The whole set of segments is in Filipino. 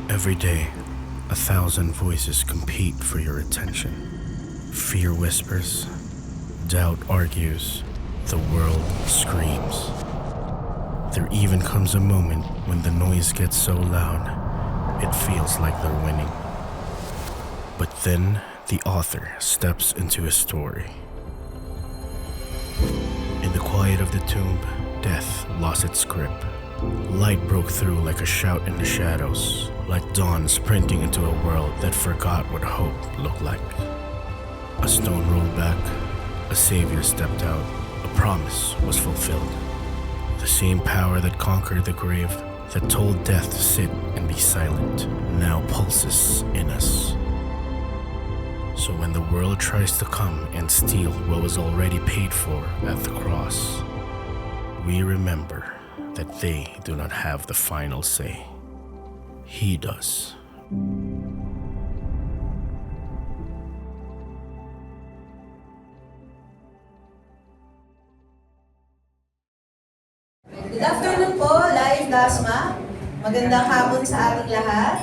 Every day, 1,000 voices compete for your attention. Fear whispers, doubt argues, the world screams. There even comes a moment when the noise gets so loud, it feels like they're winning. But then, the author steps into a story. In the quiet of the tomb, death lost its grip. Light broke through like a shout in the shadows, like dawn sprinting into a world that forgot what hope looked like. A stone rolled back, a savior stepped out, a promise was fulfilled. The same power that conquered the grave, that told death to sit and be silent, now pulses in us. So when the world tries to come and steal what was already paid for at the cross, we remember that they do not have the final say. He does. Good afternoon po, Live Dasma. Magandang hapon sa ating lahat.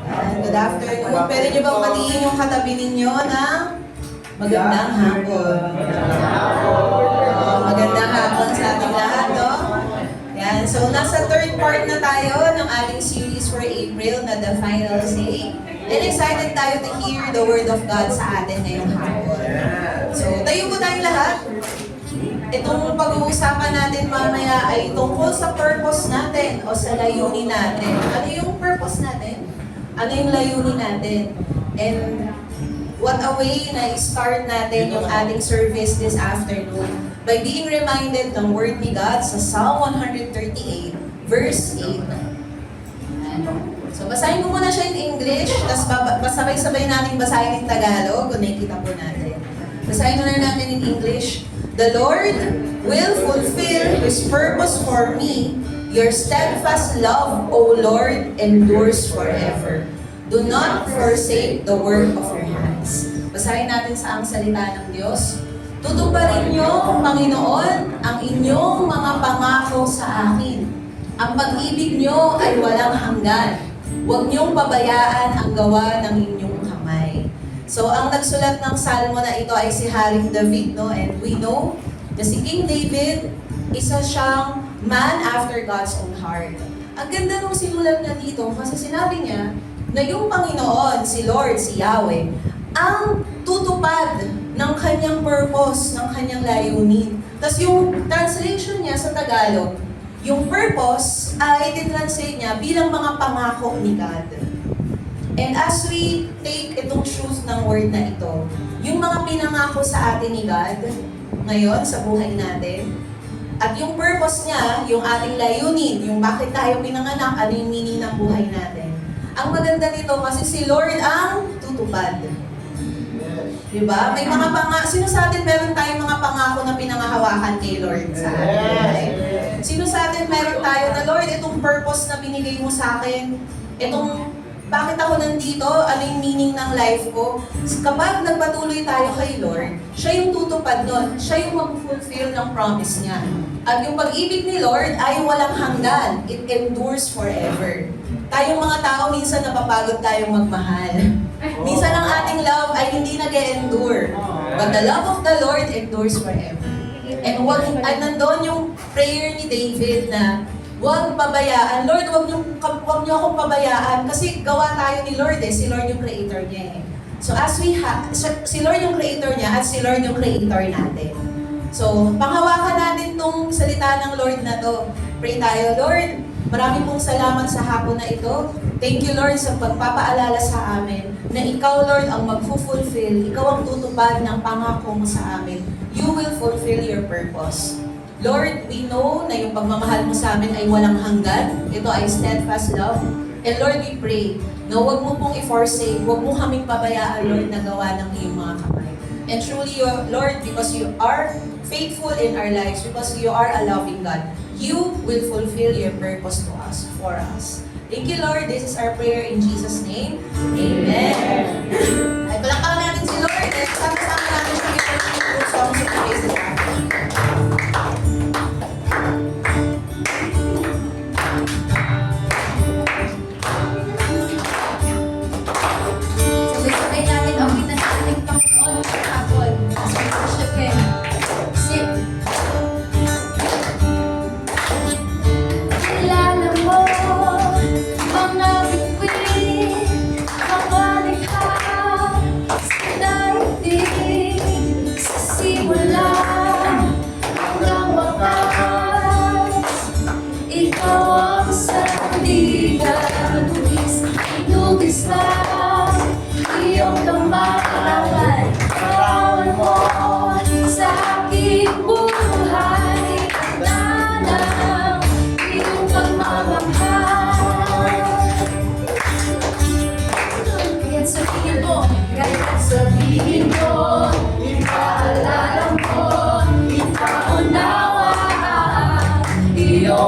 And good afternoon. Pwede niyo bang patiin yung katabi ninyo ng magandang hapon? Magandang hapon sa ating lahat, no? Yan. So, nasa third part na tayo ng ating series for April na The Final Say. And excited tayo to hear the Word of God sa atin ngayong hapon. So, tayo po tayong lahat. Itong pag-uusapan natin mamaya ay tungkol sa purpose natin o sa layunin natin. Ano yung purpose natin? Ano yung layunin natin? And what a way na i-start natin yung ating service this afternoon by being reminded ng Word ni God sa Psalm 138, verse 8. So basahin ko muna siya in English, tapos sabay-sabay natin basahin in Tagalog kung nakikita po natin. Basahin muna natin in English. The Lord will fulfill His purpose for me. Your steadfast love, O Lord, endures forever. Do not forsake the work of your hands. Basahin natin sa ang salita ng Diyos. Tutuparin niyo, Panginoon, ang inyong mga pangako sa akin. Ang pag-ibig niyo ay walang hanggan. Huwag niyong pabayaan ang gawa ng inyong kamay. So, ang nagsulat ng salmo na ito ay si Haring David, no? And we know na si King David, isa siyang man after God's own heart. Ang ganda nung sinulat niya dito kasi sinabi niya na yung Panginoon, si Lord, si Yahweh, ang tutupad ng kanyang purpose, ng kanyang layunin. Tapos yung translation niya sa Tagalog, yung purpose ay tinranslate niya bilang mga pangako ni God. And as we take itong truth ng word na ito, yung mga pinangako sa atin ni God ngayon sa buhay natin, at yung purpose niya, yung ating layunin, yung bakit tayo pinanganak, ano yung meaning ng buhay natin. Ang maganda nito kasi si Lord ang tutupad. Diba? May mga sino sa atin meron tayong mga pangako na pinangahawakan kay Lord sa atin? Sino sa atin meron tayo na, Lord, itong purpose na binigay mo sa akin, itong bakit ako nandito? Ano yung meaning ng life ko? Kapag nagpatuloy tayo kay Lord, siya yung tutupad nun. Siya yung mag-fulfill ng promise niya. At yung pag-ibig ni Lord ay walang hanggan. It endures forever. Tayong mga tao, minsan napapagod tayong magmahal. Minsan ang ating love ay hindi nag-endure. But the love of the Lord endures forever. And nandun yung prayer ni David na huwag pabayaan. Lord, huwag niyo akong pabayaan kasi gawa tayo ni Lord eh. Si Lord yung creator niya eh. So as si Lord yung creator niya at si Lord yung creator natin. So, panghawakan natin tong salita ng Lord na to. Pray tayo, Lord, marami pong salamat sa hapon na ito. Thank you, Lord, sa pagpapaalala sa amin na Ikaw, Lord, ang mag-fulfill. Ikaw ang tutupad ng pangako mo sa amin. You will fulfill your purpose. Lord, we know na yung pagmamahal mo sa amin ay walang hanggan. Ito ay steadfast love. And Lord, we pray na huwag mo pong i-forsake, huwag mo kaming pabayaan, Lord, na gawa ng iyong mga kamay. And truly, Lord, because you are faithful in our lives, because you are a loving God, you will fulfill your purpose to us, for us. Thank you, Lord. This is our prayer in Jesus' name. Amen. Ay, palakpakan natin si Lord. At sama-sama natin siya with songs of praise and honor.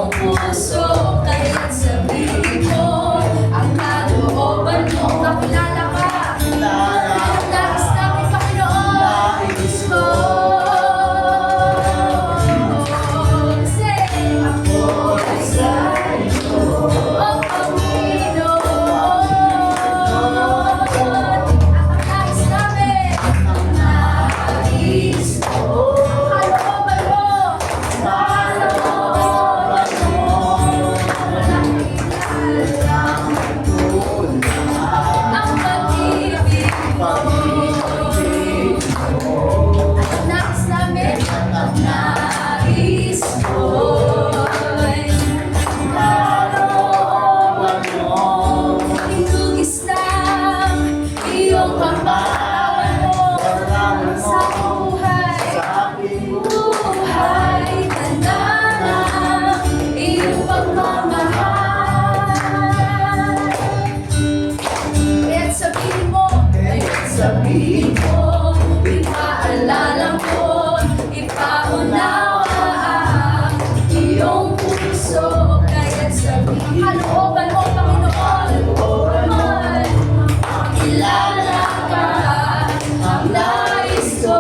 iyong puso, kaya't sabihin mo ang kalooban mo. Kakilala ka, ang nais namin, Panginoon, ko. Say, ako ay sa'yo, o Panginoon. Ang nais namin, ang nais ko. Ang kalooban mo, ang pag-ibig mo. Ang nais namin, ang nais ko. Hinugis ng iyong pagmamahal mo sa aking buhay, tanda ng iyong pagmamahal. Kaya't sabihin mo, ipaalala mo, ipaunawa ang iyong puso. Kaya't sabihin, kalooban mo, Panginoon, kilala ka, ang nais ko.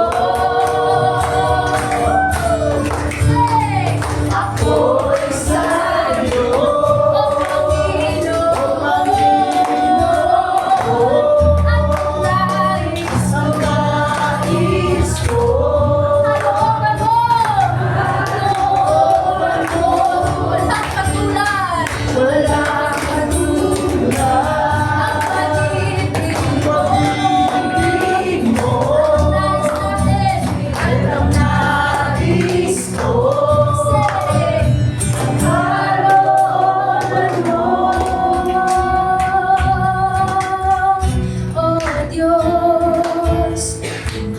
Say, ako'y sa'yo, o Panginoon. Ang nais ko. Kalooban mo, walang katulad. Walang katulad. Ang pag-ibig mo. Ang nais natin, ang nais ko. Say, kalooban mo. Oh Diyos,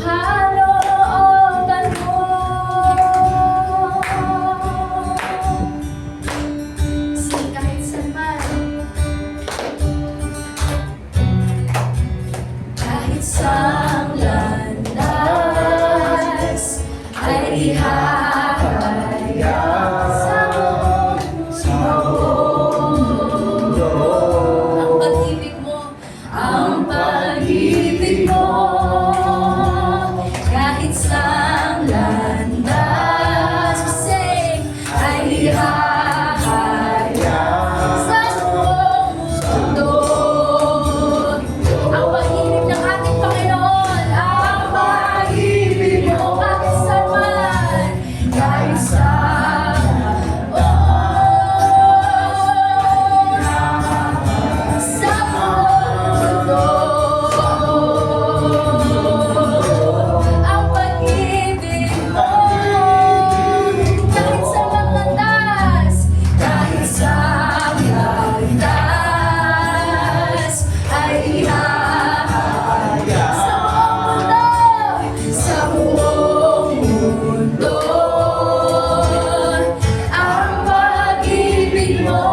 kalooban mo. Sige, kahit saan man, kahit saang landas ay ihahaya sa mundo. Ang pag-ibig mo, ang pag-ibig mo, kahit saang landas, say, ay ihahaya sa buong mundo. Ang pag-ibig ng ating Panginoon, ang pag-ibig mo, kahit saan man, kahit saan, sa mundo. Ang pag-ibig mo, kahit sa landas, kahit sa landas, ay ihahaya sa buong mundo. Ang pag-ibig mo,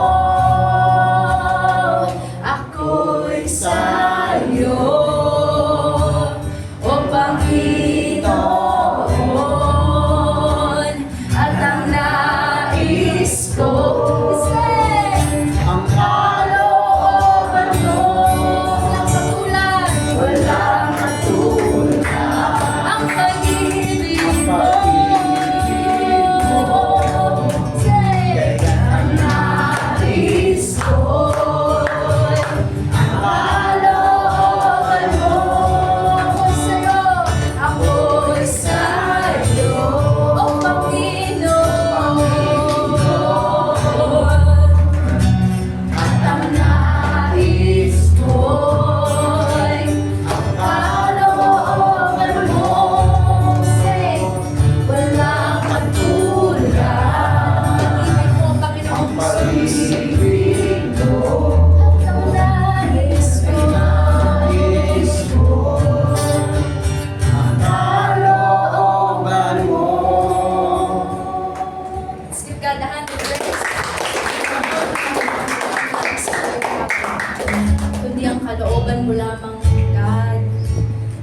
ako'y sa'yo, o Panginoon, at ang nais ko. Say, ang kalooban mo, walang katulad. Ang pag-ibig mo. Say, ang nais ko. Ang kalooban mo. Ako'y sa'yo, o Panginoon. At ang nais ko'y ang kalooban mo. Say, walang katulad. Ang pag-ibig mo, Panginoon. At ang kalooban mo. Let's give God a hand of praise. Kundi ang kalooban mo lamang, God,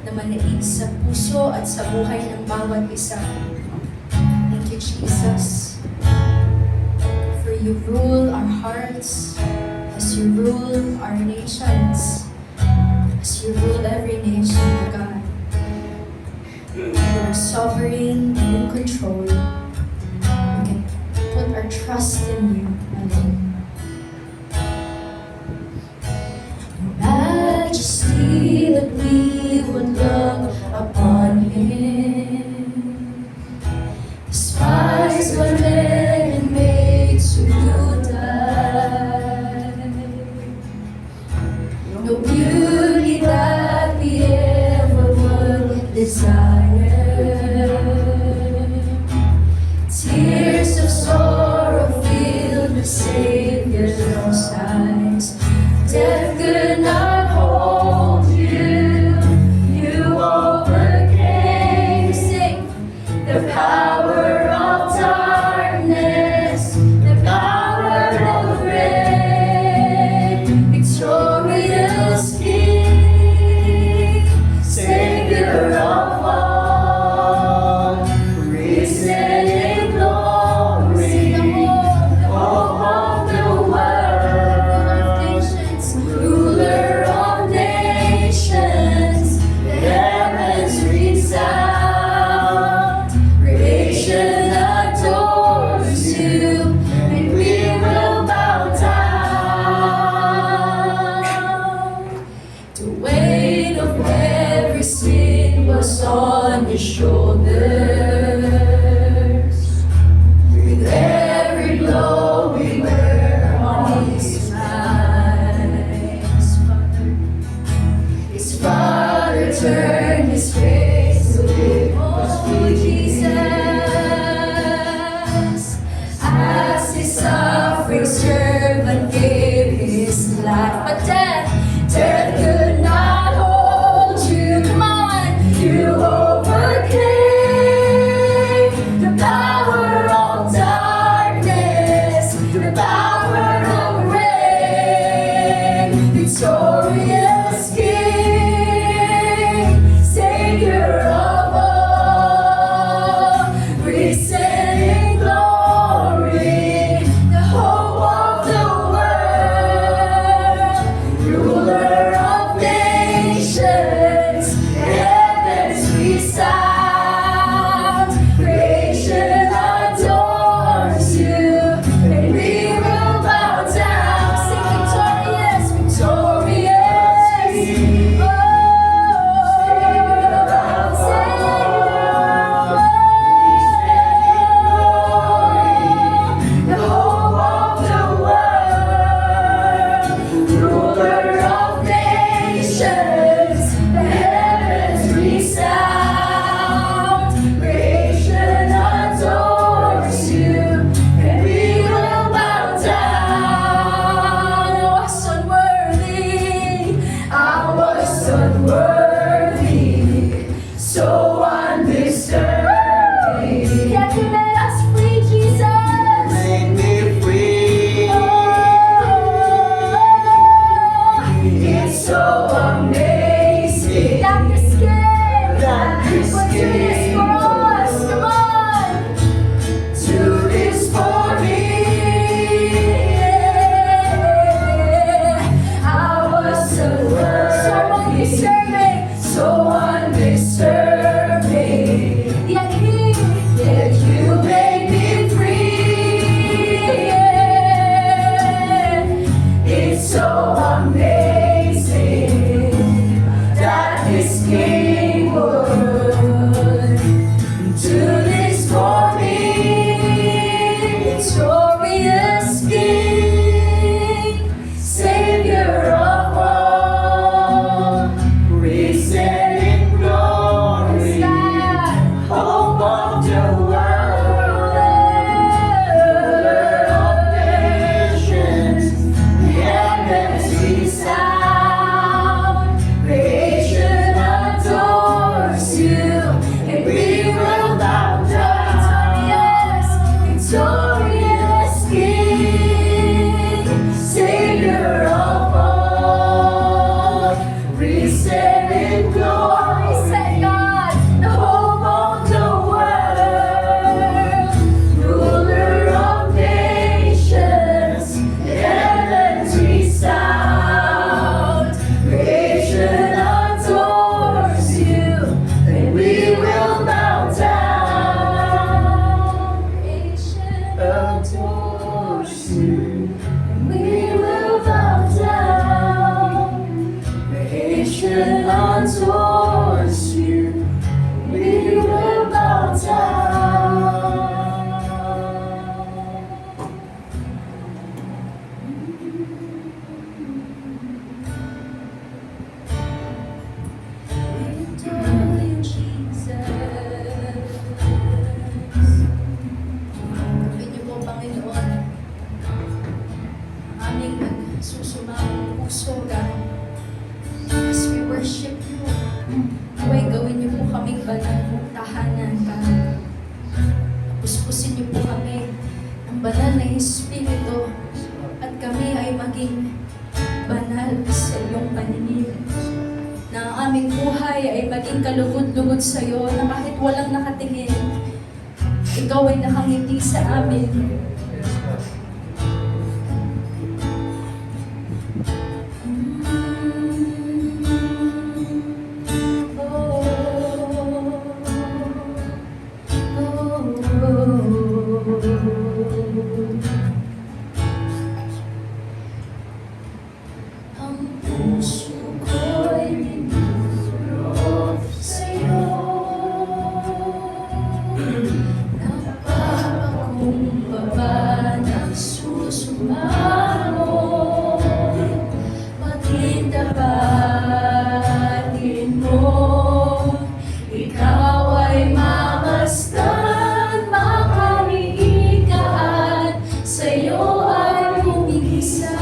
na manaig sa puso at sa buhay ng bawat isa. Thank you, Jesus, for you rule our hearts, as you rule our nations, as you rule every nation, O God. You are sovereign and in control. We can put our trust in you alone. Your majesty, that we would look upon him. Despise what men and made to die. No beauty that we ever would desire. Tears of sorrow filled the Savior's eyes. Death could not hold you. You overcame. Sing the power of darkness, the power of rain. Victorious King, Savior of all, risen in glory, hope of the world, ruler of nations, the heavens resound, creation adores you, and we will bow down. The weight of every sin was on your shoulders. With every blow we were on his eyes. His Father turned his face away. Oh, Jesus, as his suffering servant gave his life. But death could not hold you. Come on, you overcame the power of darkness, the power of rain. Victorious King, Savior of all, risen in glory, the hope of the world, ruler of nations, heavens resound, creation adores you, and we will bow down. Sing victorious, victorious. Oh, Savior of all, kami ng banal na Espiritu at kami ay maging banal sa iyong paningin. Na ang aming buhay ay maging kalugod-lugod sa iyo na kahit walang nakatingin, ikaw ay nakangiti sa amin. Ang puso ko'y dinudulog sa'yo. Napapakumbaba, nagsusumamo. Patindapatin mo, ikaw ay mamasdan, makaliikaan, sa'yo ay umigisan.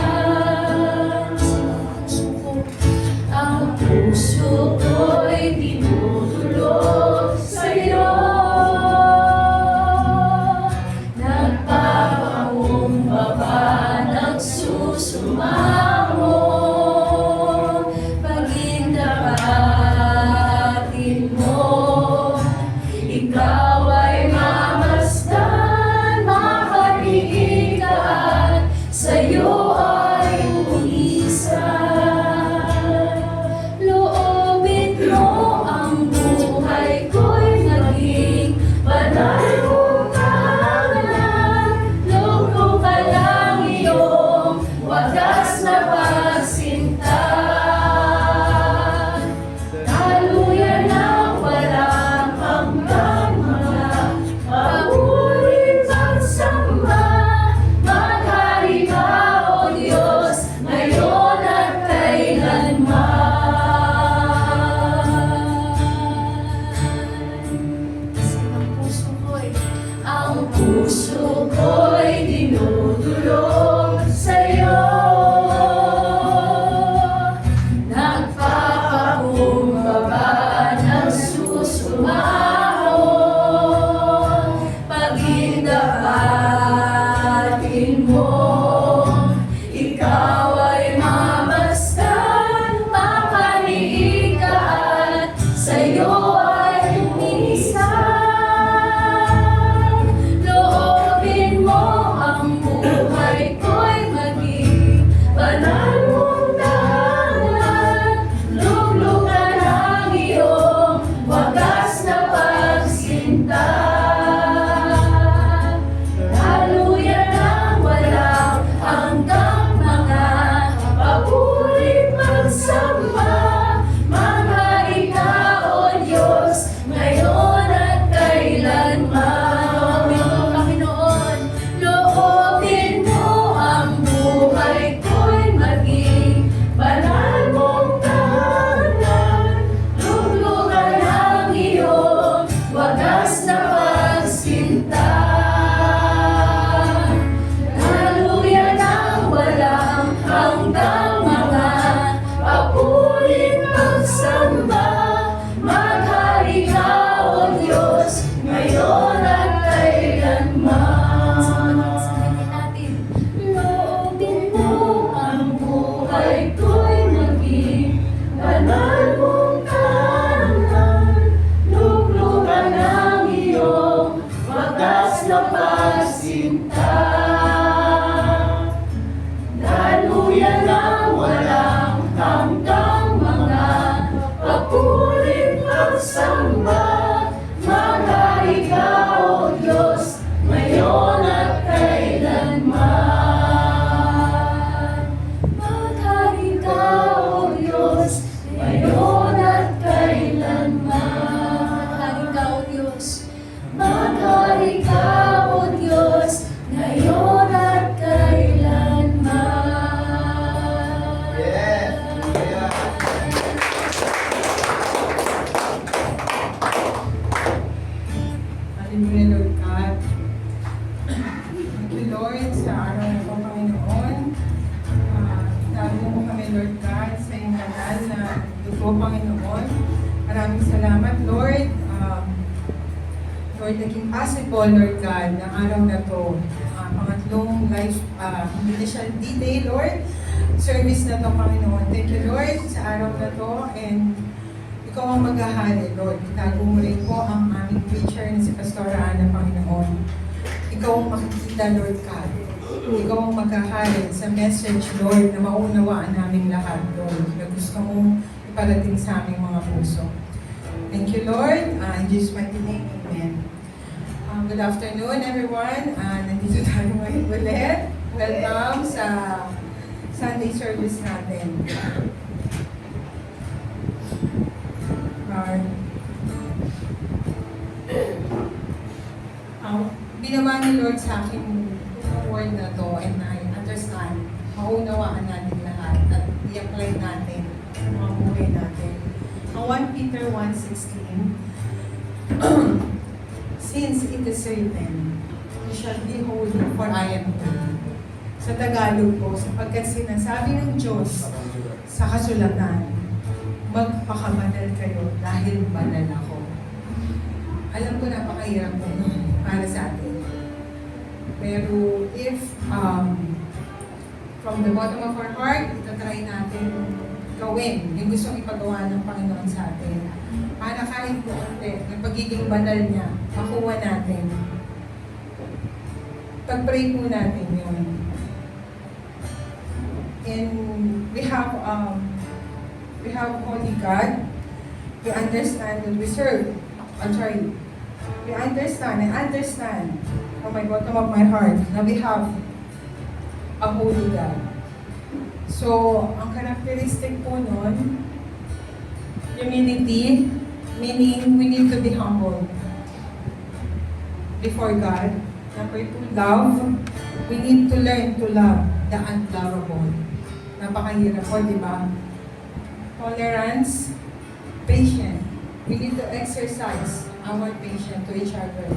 Ang puso ko'y dinudulog sa'yo. Nagpapakumbaba, nagsusumamo. Pagindapatin mo, ikaw ay mamasdan, makaliikaan, sa'yo ay umisan. Loobin mo ang buhay ko'y maging banal mong tahanan. Luglo ka lang iyong wagas na pagsinta. Daluyan na walang hanggang mga pahuling pagsamba. Maghari ka, O Diyos, ngayon at kailanman. Ang puso ko'y dinudulog sa'yo. Nagpapakumbaba, nagsusumamo. Pagindapatin mo, ikaw ay mamasdan, makaliikaan, sa'yo ay umisan. Loobin mo ang buhay ko'y maging banal mong tahanan. Luglugan ang iyong wagas na pagsinta. Daluyan ang walang hanggang mga papuling pagsamba. Maghari ka, O Diyos, ngayon at kailanman. Panginoon, loobin mo ang buhay ko'y maging banal mong tahanan. Luglugan ang iyong wagas na pagsinta. Daluyan ang walang hanggang mga papuling pagsamba. Maghari ka, O Diyos, ngayon at kailanman. Loobin mo ang buhay ko'y maging banal mong tahanan. Luglugan ang iyong wagas na pagsinta. Daluyan ang walang hanggang mga papuling pagsamba. Maghari ka, O Diyos, ngayon at kailanman. Maghari ka, O Diyos, ngayon at kailanman. Maghari ka, O Diyos. Maghari ka, O Diyos, ngayon at kailanman. Yes. Hallelujah, Lord God. Thank you, Lord, sa araw na po, Panginoon. Itago mo kami, Lord God, sa iyong banal na dugo, Panginoon. Maraming salamat, Lord. Lord, naging possible, Lord God, na araw na to. Pangatlong life, hindi na siya detail, Lord. Service na to, Panginoon. Thank you, Lord, sa araw na to. And ikaw ang maghahari, Lord. Itago mo rin po ang aming preacher na si Pastora Ana, Panginoon. Ikaw ang makikita, Lord God. Ikaw ang maghahari sa message, Lord, na maunawaan namin lahat, Lord, na gusto mong iparating sa aming mga puso. Thank you, Lord. In Jesus' mighty name, amen. Good afternoon, everyone. Nandito tayo ngayon ulit. Welcome sa Sunday service natin. Binawa ni Lord sa akin yung word na to, and I understand, maunawaan natin lahat at i-apply natin sa mga buhay natin. Ang 1 Peter 1:16, since it is written, you shall be holy, for I am holy. Sa Tagalog po, sapagkat sinasabi ng Diyos sa kasulatan, magpakabanal kayo dahil banal ako. Alam ko napakahirap po para sa atin. Pero if from the bottom of our heart, itatry natin gawin yung gustong ipagawa ng Panginoon sa atin. Para kahit buonte, yung pagiging banal niya, makuha natin. Pag-pray po natin yun. And we have Holy God. We understand and we serve. We understand and understand from my bottom of my heart na we have a Holy God. So, ang characteristic po nun, humility, meaning we need to be humble before God. Number 2, love. We need to learn to love the unlovable. Napakahirap po, di ba? Tolerance, patience. We need to exercise our patience to each other.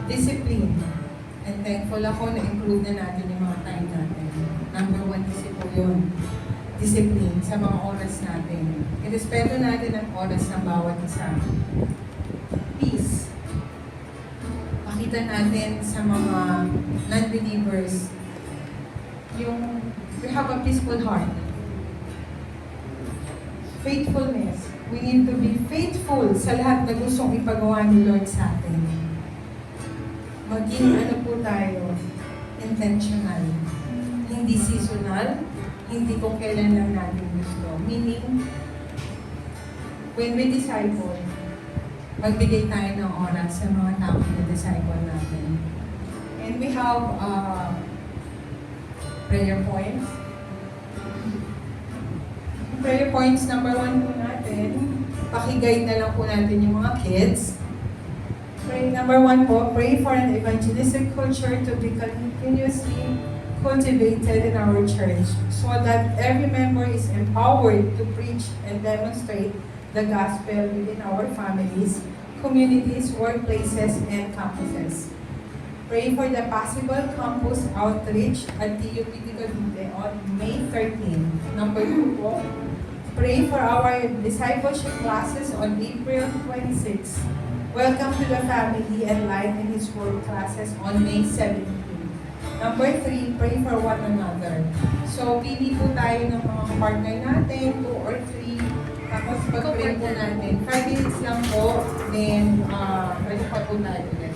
Discipline. And thankful ako na improve na natin yung mga time natin. Number 1 kasi po yun. Discipline sa mga oras natin. Irespeto natin ang oras ng bawat isa. Peace. Pakita natin sa mga non-believers yung we have a peaceful heart. Faithfulness. We need to be faithful sa lahat na gustong ipagawa ni Lord sa atin. Maging ano po tayo, intentional. Hindi seasonal, hindi kung kailan lang natin gusto. Meaning, when we disciple, magbigay tayo ng oras sa mga tao na disciple natin. And we have prayer points. Prayer points number 1 po natin, pakiguide na lang po natin yung mga kids. Pray number 1 po, pray for an evangelistic culture to be continuously cultivated in our church so that every member is empowered to preach and demonstrate the gospel within our families, communities, workplaces, and campuses. Pray for the possible campus outreach at TUPD Cavite on May 13. Number 2 po, pray for our discipleship classes on April 26. Welcome to the family and light in His Word classes on May 17. Number 3, pray for one another. So, pili po tayo ng mga partner natin, 2 or 3. Tapos, pag-pray po natin. 5 minutes lang po, then, pwede pa po tayo ulit.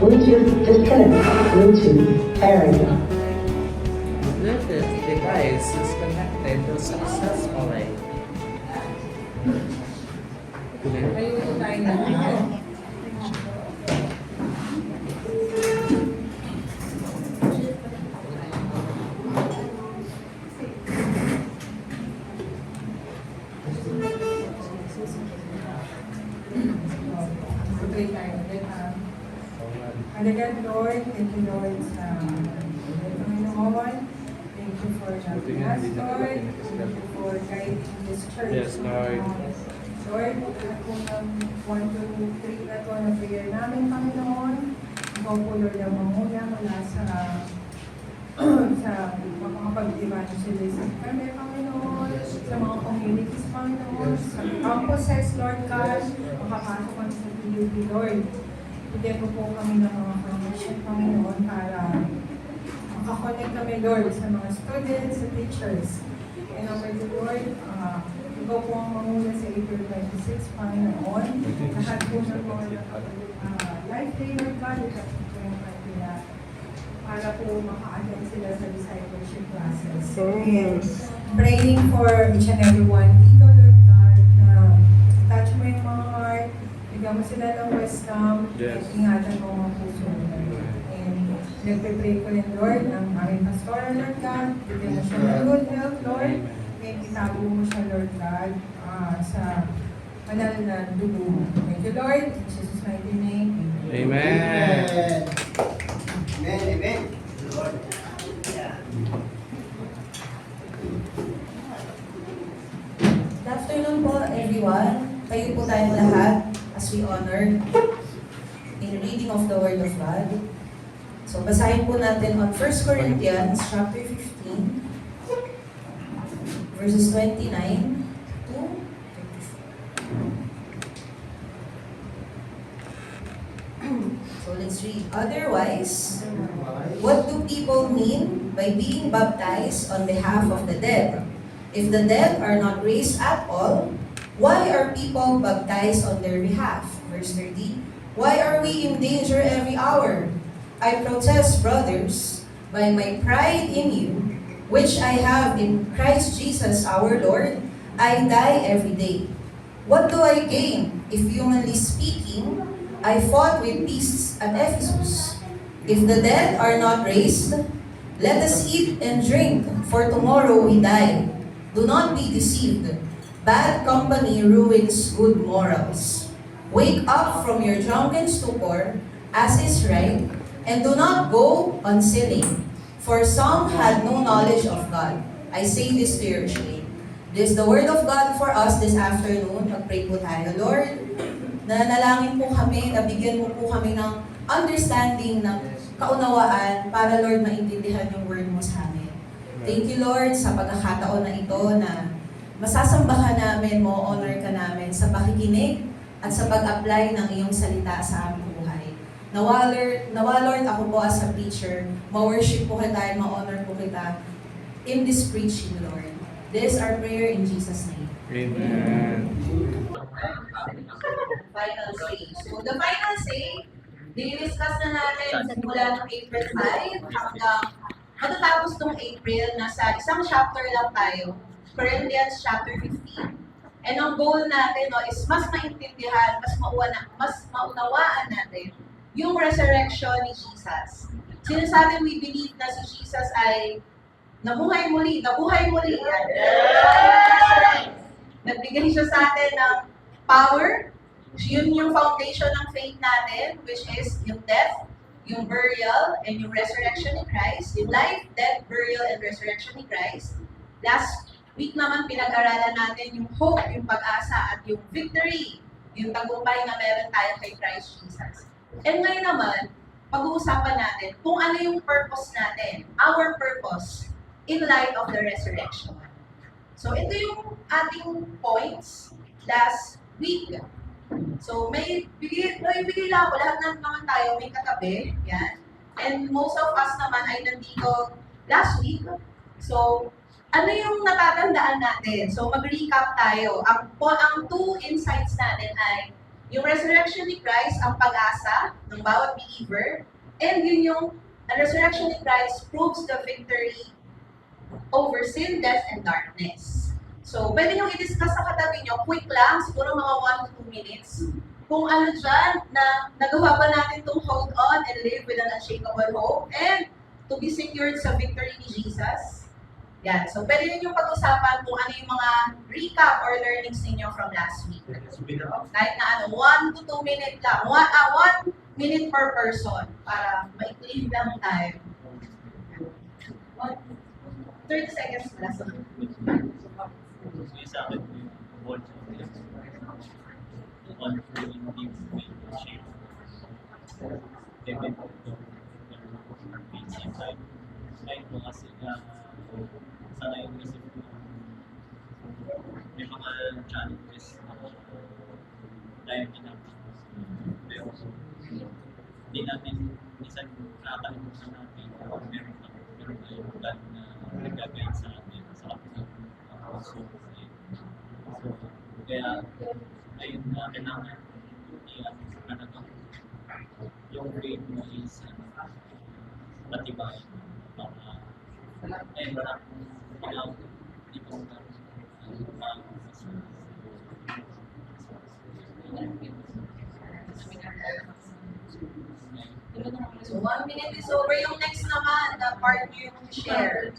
Bluetooth disconnect. Bluetooth pairing. Bluetooth device is connected successfully. Ayun po tayo na. Pray tayo ulit, ha? Halagan, Lord, thank you, Lord, sa Panginoon. Thank you for loving us, Lord. Thank you for guiding this church. Yes, Lord. Lord, at kung ang 1, 2, 3 na to na prayer namin, Panginoon, ikaw po, Lord, ang mamuna mula sa makakapag-evangelist kami, Panginoon, sa mga communities, Panginoon, sa campuses, Lord God, makapasok kami sa PUP, Lord. Bigyan mo po kami ng mga connection, Panginoon, para makakonect kami, Lord, sa mga students, sa teachers. And number 2, Lord, ikaw po ang mamuna sa April 26, Panginoon. Lahat po ng mga life day, Lord God, ikaw po yung kanila para po maka-attend sila sa discipleship classes. And praying for each and every one dito, Lord God, na touch mo yung mga heart, bigyan mo sila ng wisdom, Yes. at ingatan mo ang puso. And nagpe-pray ko rin, Lord, ang aming pastora, Lord God, bigyan mo siya ng good health, Lord, and itago mo siya, Lord God, sa banal na dugo mo. Thank you, Lord, in Jesus' mighty name. Amen. Amen, amen. Lord. Good afternoon po, everyone. Tayo po tayong lahat as we honor in reading of the Word of God. So, basahin po natin on 1 Corinthians chapter 15, verses 29 to 34. So, let's read. Otherwise, what do people mean by being baptized on behalf of the dead? If the dead are not raised at all, why are people baptized on their behalf? Verse 30. Why are we in danger every hour? I protest, brothers, by my pride in you, which I have in Christ Jesus our Lord, I die every day. What do I gain if, humanly speaking, I fought with beasts at Ephesus? If the dead are not raised, let us eat and drink, for tomorrow we die. Do not be deceived. Bad company ruins good morals. Wake up from your drunken stupor, as is right, and do not go on sinning. For some had no knowledge of God. I say this to your shame. This is the word of God for us this afternoon. Mag-pray po tayo. Lord, nanalangin po kami, nabigyan mo po kami ng understanding, ng kaunawaan, para Lord, maintindihan yung word mo sa amin. Thank you, Lord, sa pagkakataon na ito na masasambahan namin mo, honor ka namin sa pakikinig at sa pag-apply ng iyong salita sa aming buhay. Nawa, Lord, ako po as a preacher, ma-worship po kita, ma-honor po kita in this preaching, Lord. This is our prayer in Jesus' name. Amen. Final say. So, the final say, dinidiscuss na natin simula ng April 5 hanggang matatapos ng April, nasa isang chapter lang tayo, Corinthians chapter 15. And ang goal natin is mas maintindihan, mas maunawaan natin yung resurrection ni Jesus. Sinasabi we believe na si Jesus ay nabuhay muli. Yan. Nagbigay siya sa atin ng power. Yun yung foundation ng faith natin, which is yung death, yung burial, and yung resurrection ni Christ. Yung life, death, burial, and resurrection ni Christ. Last week naman pinag-aralan natin yung hope, yung pag-asa, at yung victory, yung tagumpay na meron tayo kay Christ Jesus. And ngayon naman, pag-uusapan natin kung ano yung purpose natin, our purpose, in light of the resurrection. So ito yung ating points last week. So may bigay lang ako, lahat naman tayo may katabi, yan. And most of us naman ay nandito last week. So ano yung natatandaan natin? So mag-recap tayo. Ang two insights natin ay Yung resurrection ni Christ, ang pag-asa ng bawat believer, and yun yung resurrection ni Christ proves the victory over sin, death, and darkness. So, pwede nyo i-discuss sa katabi nyo, quick lang, siguro mga 1 to 2 minutes, kung ano dyan na nagawa ba natin to hold on and live with an unshakable hope and to be secured sa victory ni Jesus. Yan. So, pwede nyo pag-usapan kung ano yung mga recap or learnings ninyo from last week. Kahit na 1 to 2 minute lang. 1 minute per person para maikli lang tayo. 30 seconds plus. Yung sa akin, yung watch on hindi shape. Depende ko same time. Kahit mo kasi sana yung isip ko may mga challenges na tayo pinapos. Pero hindi natin minsan nakakalimutan natin meron tayong plan na nag-guide sa atin sa ating puso. So, kaya ayun na kailangan yung faith mo is matibay para wala kong pinaw di ko So 1 minute is over. Yung next naman, the part nyo yung share.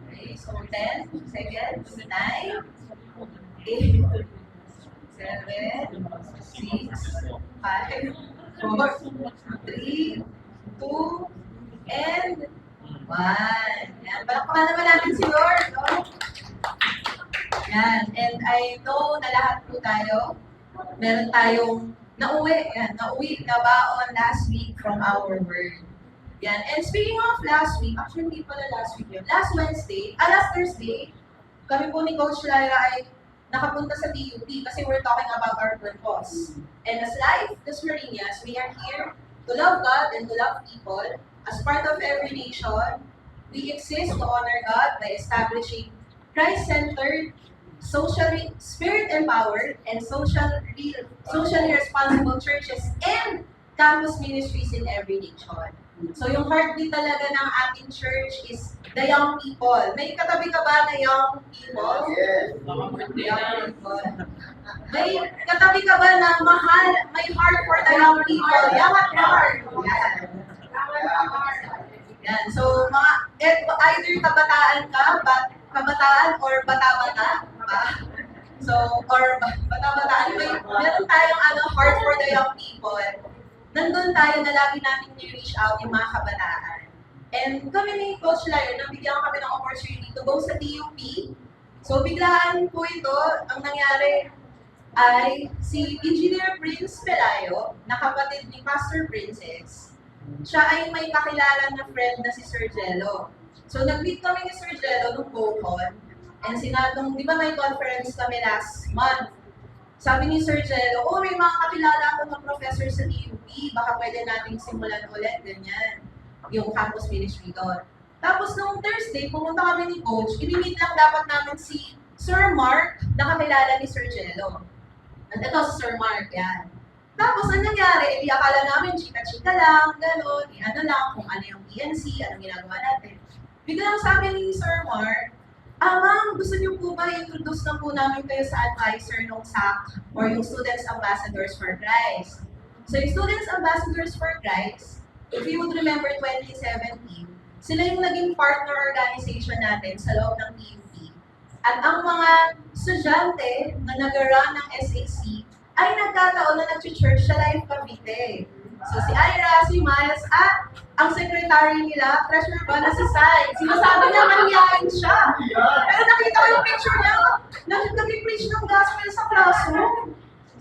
Okay, so 10 seconds, 9, 8, 7, 6, 5, 4, 3, 2, and 1. Yan, palakpakan naman natin si Lord. No? Yan, and I know na lahat po tayo, meron tayong nauwi na baon last week from our word. Yan, and speaking of last week, actually hindi pala last week yun, last Thursday, kami po ni Coach Lyra ay nakapunta sa TUP kasi we're talking about our purpose. And as Life Dasmariñas, we are here to love God and to love people. As part of every nation, we exist to honor God by establishing Christ-centered, socially, spirit-empowered, and socially responsible churches and campus ministries in every nation. So yung heartbeat talaga ng ating church is the young people. May katabi ka ba na young people? Yes. Young people. May katabi ka ba na mahal, may heart for the young people? Young at heart. Yan. Yan. So either kabataan or bata-bata. So, or bata-bataan. Meron tayong heart for the young people. Nandun tayo na lagi natin ni-reach out yung mga kabataan. And kami ni Coach Lyra, nabigyan kami ng opportunity to go sa TUP. So biglaan po ito, ang nangyari ay si Engineer Prince Pelayo, na kapatid ni Pastor Princess. Siya ay may kakilala na friend na si Sir Jello. So nag-meet kami ni Sir Jello nung GoCon. And sinatong, di ba may conference kami last month? Sabi ni Sir Jello, may mga kakilala ko ng professor sa TUP, baka pwede nating simulan ulit, ganyan, yung campus ministry doon. Tapos nung Thursday, pumunta kami ni Coach, inimit lang dapat namin si Sir Mark, na kakilala ni Sir Jello. At ito si Sir Mark, yan. Tapos ang nangyari, akala namin chika-chika lang, gano'n, lang kung ano yung PNC, anong ginagawa natin. Biglang sabi ni Sir Mark, ma'am, gusto niyo po ba i-introduce na po namin kayo sa advisor ng SAC or yung Students Ambassadors for Christ? So yung Students Ambassadors for Christ, if you would remember 2017, sila yung naging partner organization natin sa loob ng TUP. At ang mga estudyante na nag-run ng SAC ay nagkataon na nag-church sa Life Cavite. So si Ira, si Miles, at ang secretary nila, treasurer ba na si Sai. Sinasabi niya maniyain siya. Pero nakita ko yung picture niya, nag-preach ng gospel sa classroom.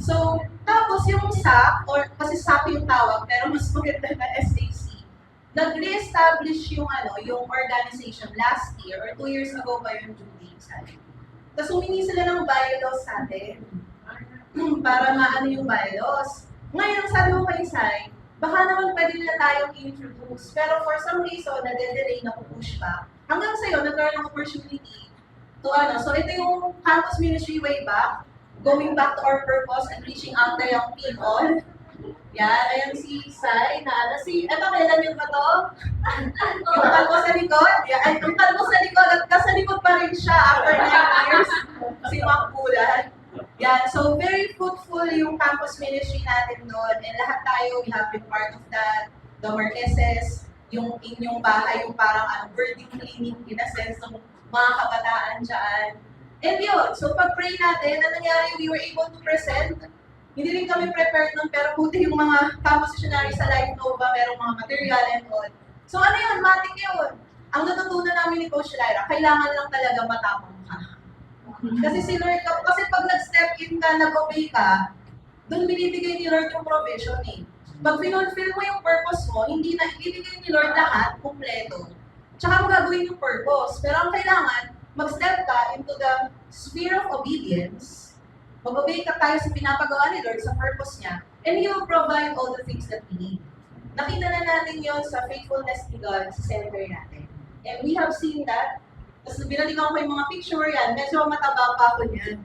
So, tapos yung SAC, or kasi SAC yung tawag, pero mas maganda na SAC, nag-re-establish yung organization last year or 2 years ago pa yung Judy. Tapos humingi sila ng bylaws sa atin para maano yung bylaws. Ngayon, sabi ko kay Sai, baka naman pwede na tayong introduce. Pero for some reason, nade-delay na push back. Hanggang sa'yo, nagkaroon ng opportunity to So ito yung campus ministry way back, going back to our purpose and reaching out to young people. Yan, ayan si Sai, eto kailan yun ba to? Yung kalbo sa likod? Yan, yung kalbo sa likod, at nasa likod pa rin siya after 9 years. Si Mac Bulan. Yan, so very fruitful yung campus ministry natin doon. And lahat tayo, we have been part of that. The Marqueses, yung inyong bahay, yung parang birthing clinic, in a sense, ng mga kabataan dyan. And yun, so pag-pray natin, ang nangyari, we were able to present. Hindi rin kami prepared nun, pero buti yung mga campus missionary sa Life Nova, merong mga material and all. So ano yun, matik yun. Ang natutunan namin ni Coach Lyra, kailangan lang talaga matapang ka. Kasi si Lord, kasi pag nag-step in ka, nag-obey ka, doon binibigay ni Lord yung provision eh. Pag finulfill mo yung purpose mo, hindi na ibibigay ni Lord lahat, kumpleto. Tsaka mo gagawin yung purpose. Pero ang kailangan, mag-step ka into the sphere of obedience. Mag-obey ka tayo sa pinapagawa ni Lord, sa purpose niya, and He will provide all the things that we need. Nakita na natin yon sa faithfulness ni God sa center natin. And we have seen that. Tapos binalikan ko yung mga picture yan, medyo mataba pa ako niyan.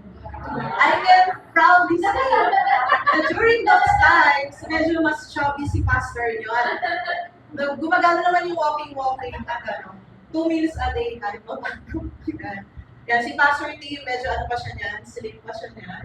I can proudly say that during those times, medyo mas chubby si Pastor yun. Gumagana naman yung walking at 2 meals a day, kahit pa yan, si Pastor T, medyo pa siya niyan, slim pa siya niyan.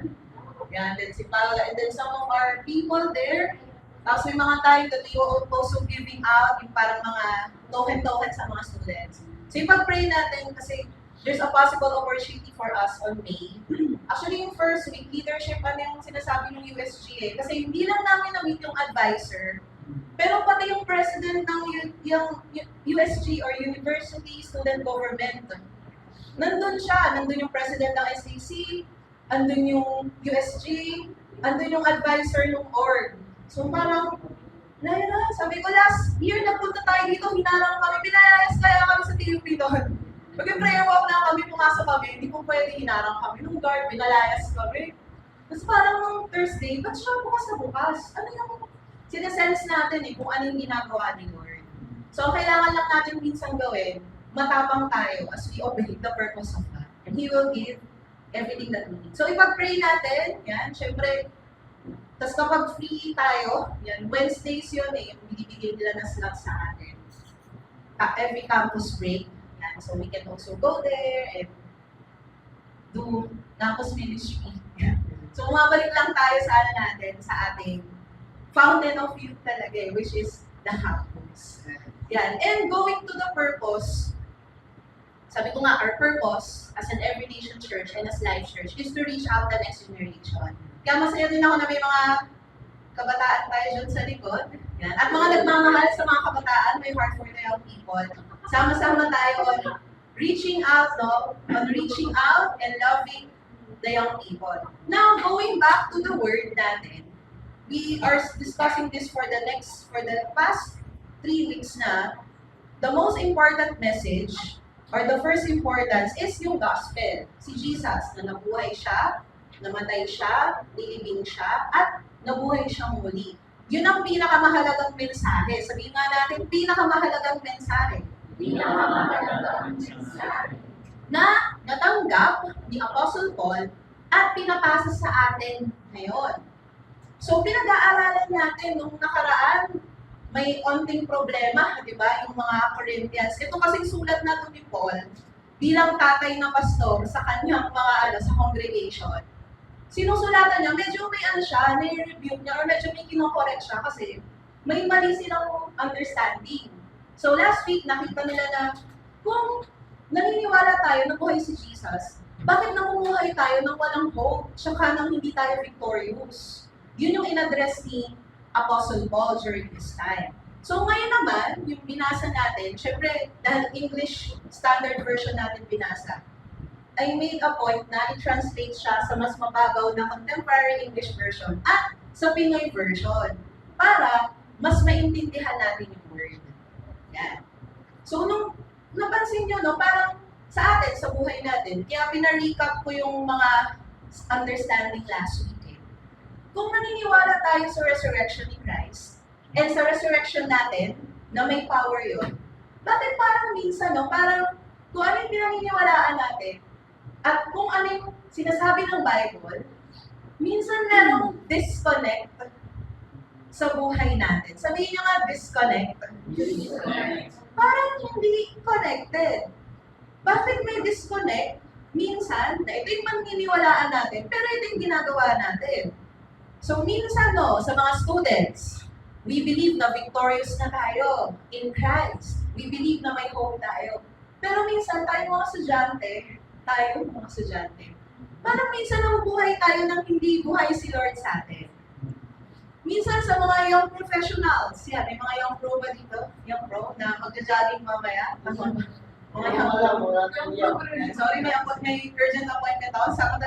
Yan, then si Paula, and then some of our people there. Tapos may mga time that we were also giving out, yung parang mga token sa mga students. So yung pag-pray natin, kasi there's a possible opportunity for us on May. Actually, yung first week, leadership, yung sinasabi ng USG eh. Kasi hindi lang namin na-meet yung advisor, pero pati yung president ng yung USG or University Student Government. Nandun siya, nandun yung president ng SAC, andun yung USG, andun yung advisor ng org. So parang, Lyra, sabi ko last year nagpunta tayo dito, hinarang kami, pinalayas kaya kami sa TUP doon. Mag-prayer walk na kami, pumasok kami, hindi po pwede hinarang kami. Nung guard, pinalayas kami. Tapos parang nung Thursday, ba't siya bukas na bukas? Ano yung sinasense natin kung ano yung ginagawa ni Lord. So kailangan lang natin minsan gawin, matapang tayo as we obey the purpose of God. And He will give everything that we need. So ipag-pray natin, yan, syempre, tapos kapag free tayo, yan, Wednesdays yun yung binibigay nila na slot sa atin. Every campus break, yan, so we can also go there and do campus ministry. Yan. So umabalik lang tayo sa natin, sa ating fountain of youth talaga, which is the campus. Yan, and going to the purpose, sabi ko nga, our purpose as an Every Nation Church and as Life Church is to reach out the next generation. Kaya masaya din ako na may mga kabataan tayo dyan sa likod. Yan. At mga nagmamahal sa mga kabataan, may heart for the young people. Sama-sama tayo on reaching out, on reaching out and loving the young people. Now, going back to the word natin, we are discussing this for the past 3 weeks na. The most important message or the first importance is yung gospel. Si Jesus, na nabuhay siya, namatay siya, nilibing siya, at nabuhay siyang muli. Yun ang pinakamahalagang mensahe. Sabihin nga natin, pinakamahalagang mensahe. Na natanggap ni Apostle Paul at pinapasa sa atin ngayon. So, pinag-aaralan natin nung nakaraan, may onting problema, di ba? Yung mga Corinthians. Ito kasing sulat na ito ni Paul bilang tatay na pastor sa kanyang mga sa congregation. Sinusulatan niya, medyo may siya, nai-review niya, or medyo may kinokorek siya kasi may mali silang understanding. So last week, nakita nila na kung naniniwala tayo na buhay si Jesus, bakit namumuhay tayo ng walang hope, tsaka nang hindi tayo victorious? Yun yung in-address ni Apostle Paul during this time. So ngayon naman, yung binasa natin, syempre, dahil English Standard Version natin binasa, I made a point na i-translate siya sa mas mababaw na Contemporary English Version at sa Pinoy version para mas maintindihan natin yung word. Yan. So, nung napansin nyo, no, parang sa atin, sa buhay natin, kaya pina-recap ko yung mga understanding last week. Kung naniniwala tayo sa resurrection ni Christ, and sa resurrection natin, na may power yun, bakit parang minsan, no, parang kung ano yung pinaniniwalaan natin, at kung ano yung sinasabi ng Bible, minsan merong disconnect sa buhay natin. Sabihin nyo nga, disconnect. Parang hindi connected. Bakit may disconnect? Minsan, na ito yung paniniwalaan natin, pero ito yung ginagawa natin. So minsan, no, sa mga students, we believe na victorious na tayo in Christ. We believe na may hope tayo. Pero minsan, tayo mga estudyante, parang minsan nabubuhay tayo ng hindi buhay si Lord sa atin. Minsan sa mga young professionals, yan, may mga young pro ba dito? Young pro na magja-jogging mamaya? Sorry, may urgent appointment ako.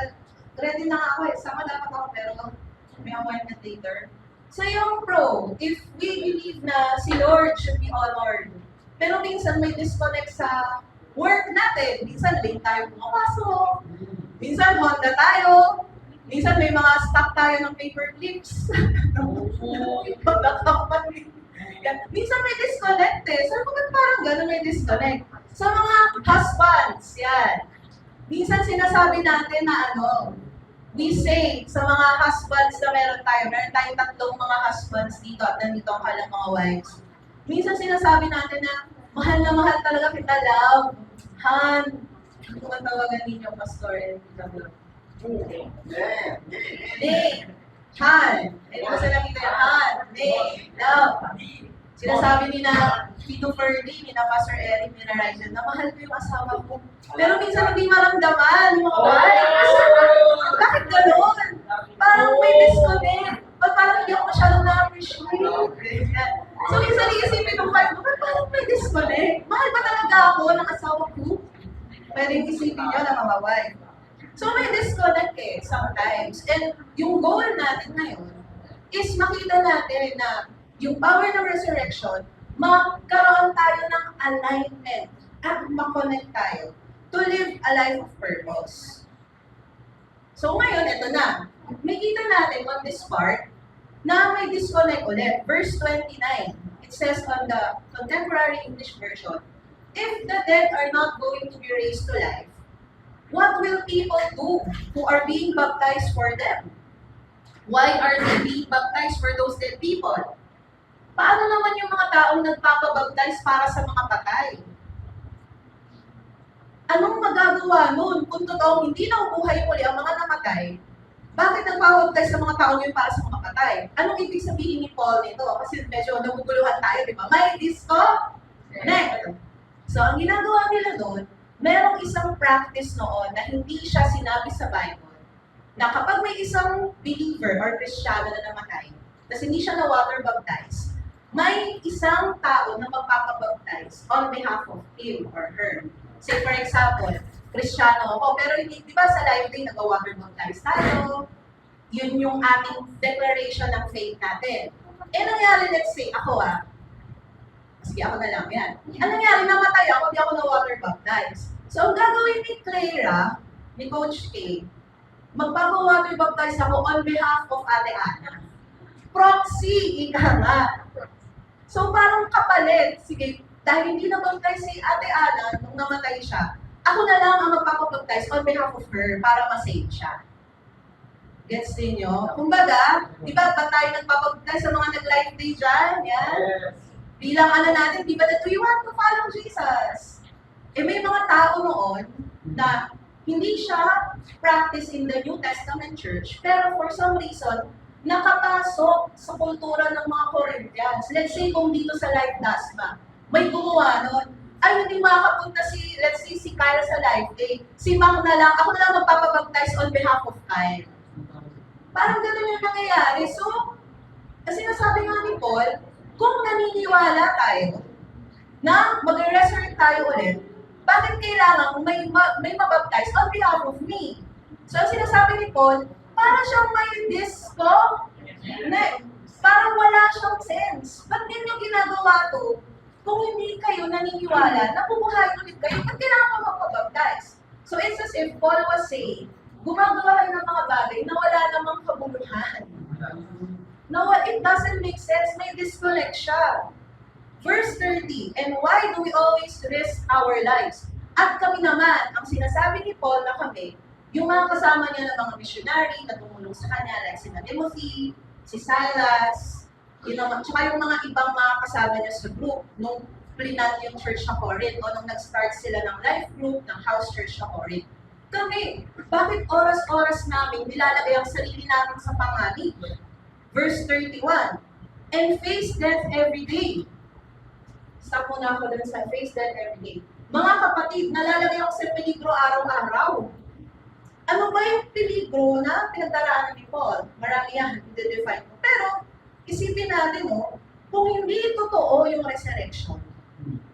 Ready na ako eh. Sama dapat ako, pero may appointment later. So young pro, if we believe na si Lord should be honored, pero minsan may disconnect sa work natin. Minsan late tayo pumapasok. Minsan Honda tayo. Minsan may mga stock tayo ng paper clips. Minsan may disconnect eh. Sabi ko, ba't parang gano'n may disconnect? Sa mga husbands, yan. Minsan sinasabi natin na we say sa mga husbands na meron tayong tatlong mga husbands dito at nandito ang kalang mga wives. Minsan sinasabi natin na mahal talaga kita, love. Han. Kung tawagan ninyo, Pastor and Tita. Nick, Han. Hindi ko sila kita yung Han. Nick, love. Sinasabi ni na Tito Ferdy, ni na Pastor Eric, ni na Ryzen, na mahal ko yung asawa ko. Pero minsan hindi maramdaman yung mga wives. Bakit gano'n? Parang may disconnect. Parang hindi ako masyadong na-appreciate. So minsan iisipin ng wife ko, parang may disconnect. Mahal ba talaga ako ng asawa ko? Pwedeng isipin nyo na mga wife. So may disconnect eh, sometimes. And yung goal natin ngayon is makita natin na yung power ng resurrection, magkaroon tayo ng alignment at makonect tayo to live a life of purpose. So ngayon, ito na. Makita natin on this part na may disconnect ulit. Verse 29, it says on the Contemporary English Version, if the dead are not going to be raised to life, what will people do who are being baptized for them? Why are they being baptized for those dead people? Paano naman yung mga taong nagpapabaptize para sa mga patay? Anong magagawa nun kung totoong hindi naubuhay muli ang mga namatay? Bakit nagpapabaptize sa mga taong yun para sa mga patay? Anong ibig sabihin ni Paul nito? Kasi medyo naguguluhan tayo, di ba? May disconnect. So, ang ginagawa nila doon, merong isang practice noon na hindi siya sinabi sa Bible, na kapag may isang believer or Kristiyano na namatay, tapos hindi siya na-water baptize, may isang tao na magpapabaptize on behalf of him or her. Say for example, Kristiyano ako, pero hindi, di ba sa life day nag-water baptize tayo? Yun yung ating declaration ng faith natin. Eh nangyari, let's say, ako sige ako na lang yan. Ano nangyari, namatay ako, di ako na-water baptize. So ang gagawin ni Clara, ni Coach K, magpapa-water baptize ako on behalf of Ate Ana. Proxy, ika nga. So parang kapalit, sige, dahil hindi na-baptize si Ate Ana nung namatay siya, ako na lang ang magpapabaptize on behalf of her para ma-save siya. Gets din nyo? Kumbaga, di ba ba tayo nagpapabaptize sa mga nag-life day dyan? Yan. Bilang natin, di ba that we want to follow Jesus? Eh may mga tao noon na hindi siya practice in the New Testament church, pero for some reason, nakapasok sa kultura ng mga Corinthians. Let's say kung dito sa Life Dasma, may gumawa nun, ay hindi makakapunta let's say si Kyle sa live day, si Mac na lang, ako na lang magpapabaptize on behalf of Kyle. Parang ganun yung nangyayari. So, kasi nasabi nga ni Paul, kung naniniwala tayo na mag-resurrect tayo ulit, bakit kailangan may mabaptize on behalf of me? So, ang sinasabi ni Paul, para siyang may disconnect. Parang wala siyang sense. Ba't din yung ginagawa to? kung hindi kayo naniniwala na bubuhayin ulit kayo, ba't kailangan pa magpabaptize? So it's as if Paul was saying, gumagawa kayo ng mga bagay na wala namang kabuluhan. No, it doesn't make sense. May disconnect siya. Verse 30, and why do we always risk our lives? At kami naman, ang sinasabi ni Paul na kami, yung mga kasama niya ng mga missionary na tumulong sa kanya, like si Timothy, si Silas, tsaka yung mga ibang mga kasama niya sa group, nung plinat yung church sa Corinth, o nung nag-start sila ng life group, ng house church sa Corinth. Kami, bakit oras-oras namin nilalagay ang sarili natin sa panganib? Verse 31, and face death every day. Stop muna ako dun sa face death every day. Mga kapatid, nalalagay ako sa peligro araw-araw. Ano ba yung peligro na pinagdaraanan ni Paul? Marami yan, i-define ko. Pero, isipin natin, kung hindi totoo yung resurrection,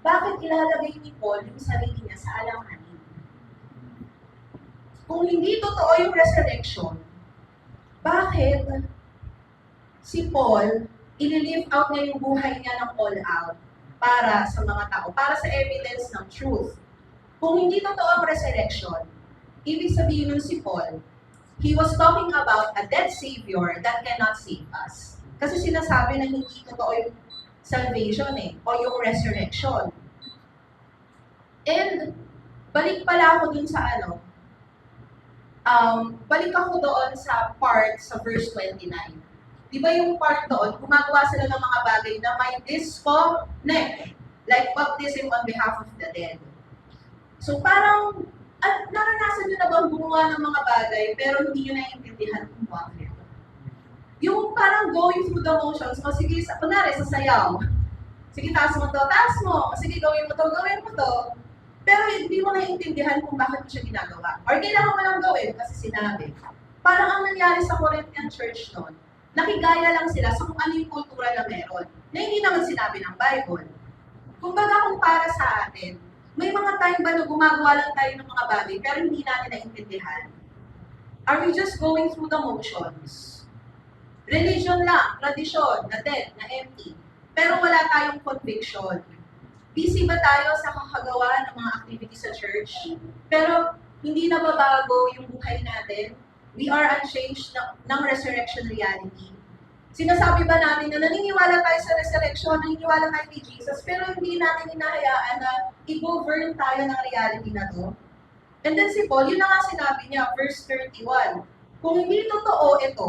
bakit ilalagay ni Paul yung sarili niya sa alanganin? Kung hindi totoo yung resurrection, bakit si Paul, i-live out niya yung buhay niya ng all out para sa mga tao, para sa evidence ng truth? Kung hindi totoo ang resurrection, ibig sabihin nun si Paul, he was talking about a dead Savior that cannot save us. Kasi sinasabi na hindi totoo yung salvation o yung resurrection. And, balik pala ako dun sa balik ako doon sa part sa verse 29. Di ba yung part doon, gumagawa sila ng mga bagay na may disconnect, like baptism on behalf of the dead. So parang, naranasan nyo na bang gumawa ng mga bagay pero hindi nyo naiintindihan kung bakit? Yung parang going through the motions, sige, kunwari sa sayaw, sige, taas mo to, sige, gawin mo to, pero hindi mo naiintindihan kung bakit mo siya ginagawa. Or kailangan mo lang gawin kasi sinabi. Parang ang nangyari sa Corinthian church noon, nakigaya lang sila sa kung ano yung kultura na meron, na hindi naman sinabi ng Bible. Kumbaga kung para sa atin, may mga time ba na gumagawa lang tayo ng mga bagay pero hindi natin naiintindihan? Are we just going through the motions? Religion lang, tradisyon, na dead, na empty. Pero wala tayong conviction. Busy ba tayo sa kakagawa ng mga activities sa church? Pero hindi nababago yung buhay natin. We are unchanged ng resurrection reality. Sinasabi ba natin na naniniwala tayo sa resurrection, naniniwala tayo kay Jesus, pero hindi natin hinahayaan na i-govern tayo ng reality na to? And then si Paul, yun na nga sinabi niya, verse 31, kung hindi totoo ito,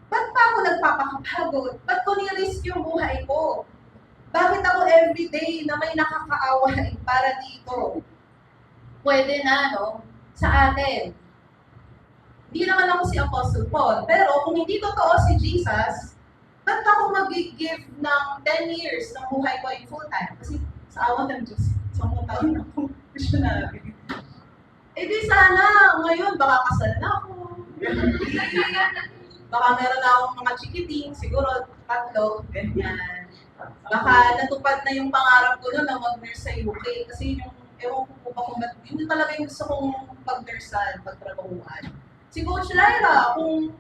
ba't pa ako nagpapakapagod? Ba't ko nirisk yung buhay ko? Bakit ako everyday na may nakakaaway para dito? Pwede na, sa atin. Hindi naman ako si Apostle Paul, pero kung hindi totoo si Jesus, ba't ako mag-give ng 10 years ng buhay ko in full time? Kasi sa awa ng Diyos, 10 taon na akong missionary. Eh di sana, ngayon baka kasal na ako. Baka meron na akong mga chikiting, siguro 3, ganyan. Baka natupad na yung pangarap ko na mag-nurse sa UK. Kasi yung, ewan ko pa kung yun talaga yung gusto kong pag-nursean, pagtrabahuan. Si Coach Lyra, kung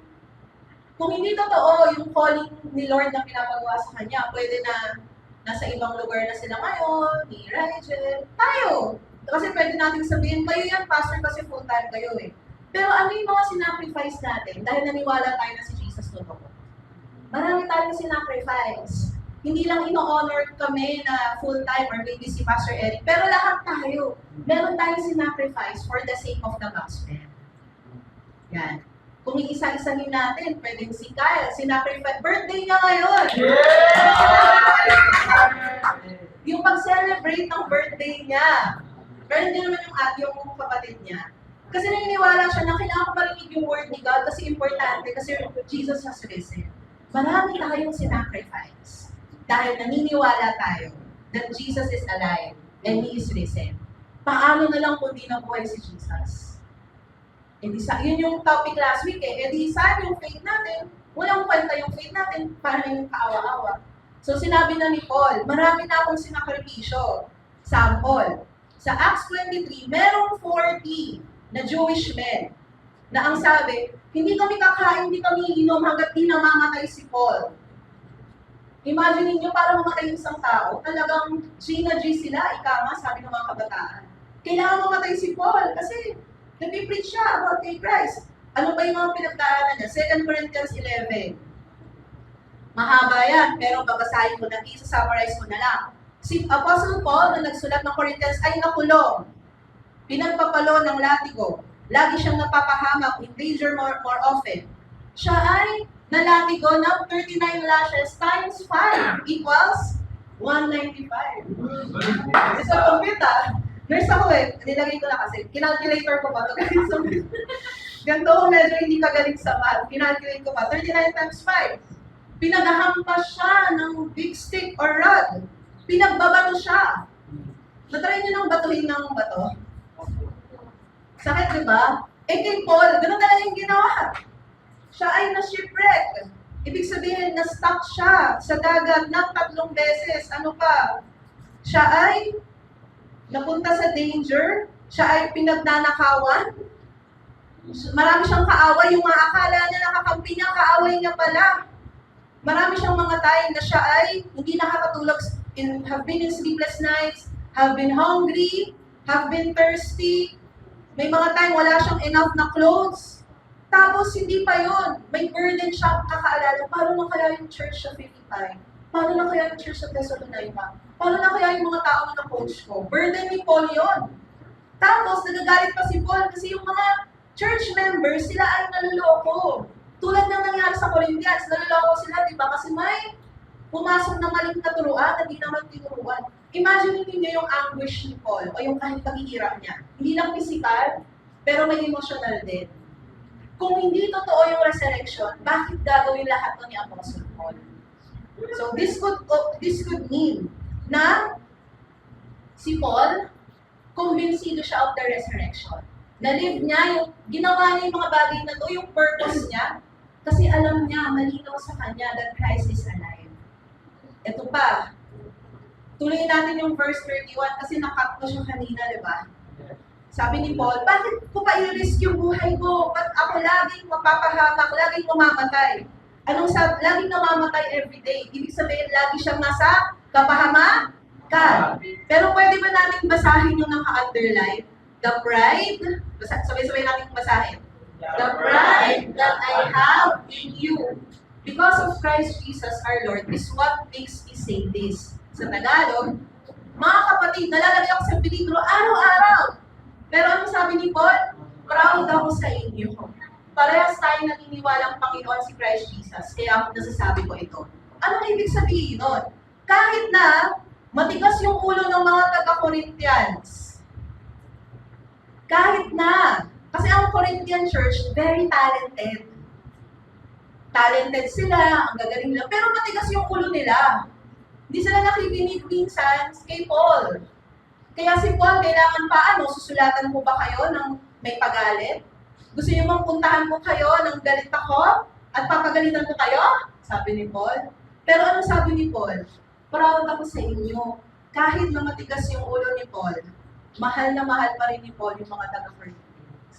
hindi totoo yung calling ni Lord na pinapagawa sa kanya, pwede na nasa ibang lugar na sila ngayon, ni Rigel, tayo. Kasi pwede natin sabihin, kayo yan, pastor, kasi full-time kayo Pero ano yung mga sinacrifice natin dahil naniwala tayo na si Jesus totoo? Marami tayong sinacrifice. Hindi lang ino-honor kami na full-time or maybe si Pastor Eric, pero lahat tayo. Meron tayong sinacrifice for the sake of the gospel. Yan. Kung iisa-isahin natin, pwedeng si Kyle, sinacrifice, birthday niya ngayon! Yung pag-celebrate ng birthday niya. Pero hindi naman yung kapatid niya. Kasi naniniwala siya na kailangan marinig yung word ni God kasi importante kasi Jesus has risen. Marami tayong sinacrifice. Dahil naniniwala tayo that Jesus is alive and He is risen. Paano na lang kung di nabuhay si Jesus? Yun yung topic last week saan yung faith natin? Walang kwenta yung faith natin para yung kaawa-awa. So sinabi na ni Paul, marami na akong sinakripisyo. Sample, sa Acts 23, merong 40 na Jewish men na ang sabi, hindi kami kakain, hindi kami inom hanggat di namamatay si Paul. Imagine niyo para mamatay yung isang tao, talagang G na G sila, ika nga, sabi ng mga kabataan. Kailangan mamatay si Paul kasi nag-preach siya about kay Christ. Ano ba yung mga pinagdaanan niya? 2 Corinthians 11. Mahaba yan, pero babasahin ko na, isa-summarize ko na lang. Si Apostle Paul na nagsulat ng Corinthians ay nakulong. Pinagpapalo ng latigo. Lagi siyang napapahamak, in danger more often. Siya ay nalatigo ng 39 lashes times 5 equals 195. Sa computer, nurse ako nilagay ko na kasi, kinalculator ko pa ito. Ganito ko medyo hindi kagaling sa math. Kinalculate ko pa, 39 times 5. Pinagahampas siya ng big stick or rod. Pinagbabato siya. Natry niyo nang batuhin ng bato? Sakit, di ba? Eh kay Paul, ganun talaga yung ginawa. Siya ay na-shipwreck. Ibig sabihin, na-stuck siya sa dagat ng 3 beses. Ano pa? Siya ay napunta sa danger. Siya ay pinagnanakawan. Marami siyang kaaway. Yung mga akala niya nakakampi niya, kaaway niya pala. Marami siyang mga time na siya ay hindi nakakatulog, have been in sleepless nights, have been hungry, have been thirsty. May mga time wala siyang enough na clothes. Tapos hindi pa yon, may burden siya kakaalala. Paano na kaya yung church sa Philippi? Paano na kaya yung church sa Thessalonica? Paano na kaya yung mga tao na coach ko? Burden ni Paul yon. Tapos nagagalit pa si Paul kasi yung mga church members, sila ay naluloko. Tulad ng nangyari sa Corinthians, naluloko sila, di ba? Kasi may pumasok na maling na turuan na di naman tinuruan. Imagine niyo yung anguish ni Paul o yung kahit paghihirap niya. Hindi lang physical, pero may emotional din. Kung hindi totoo yung resurrection, bakit gagawin lahat to ni Apostle Paul? So this could mean na si Paul, kumbinsido siya of the resurrection. Na-live niya, yung ginawa niya yung mga bagay na to, yung purpose niya, kasi alam niya, malinaw sa kanya that Christ is alive. Ito pa, tuloy natin yung verse 31 kasi nakat ko siya kanina, di ba? Sabi ni Paul, bakit ko pa i-risk yung buhay ko? Ba't ako laging mapapahamak, laging mamamatay? Anong sabi? Laging namamatay everyday. Ibig sabihin, lagi siyang nasa kapahamakan. Pero pwede ba natin basahin yung naka-underline? The pride, sabay-sabay natin basahin. The pride that I have in you because of Christ Jesus our Lord is what makes me say this. Sa Tagalog, mga kapatid, nalalagay ako sa peligro araw-araw. Pero ano sabi ni Paul? Proud ako sa inyo. Parehas tayo naniniwalang Panginoon si Christ Jesus, kaya ako nasasabi ko ito. Anong ibig sabihin nun? Kahit na matigas yung ulo ng mga taga-Corinthians, kahit na, kasi ang Corinthian church, very talented. Talented sila, ang gagaling nila, pero matigas yung ulo nila. Hindi sila nakikinig minsan kay Paul. Kaya si Paul, kailangan paano? Susulatan ko ba kayo ng may pagalit? Gusto niyo bang puntahan ko kayo ng galit ako? At papagalitan ko kayo? Sabi ni Paul. Pero ano sabi ni Paul? Proud ako sa inyo. Kahit na matigas yung ulo ni Paul, mahal na mahal pa rin ni Paul yung mga taga-Corinthians.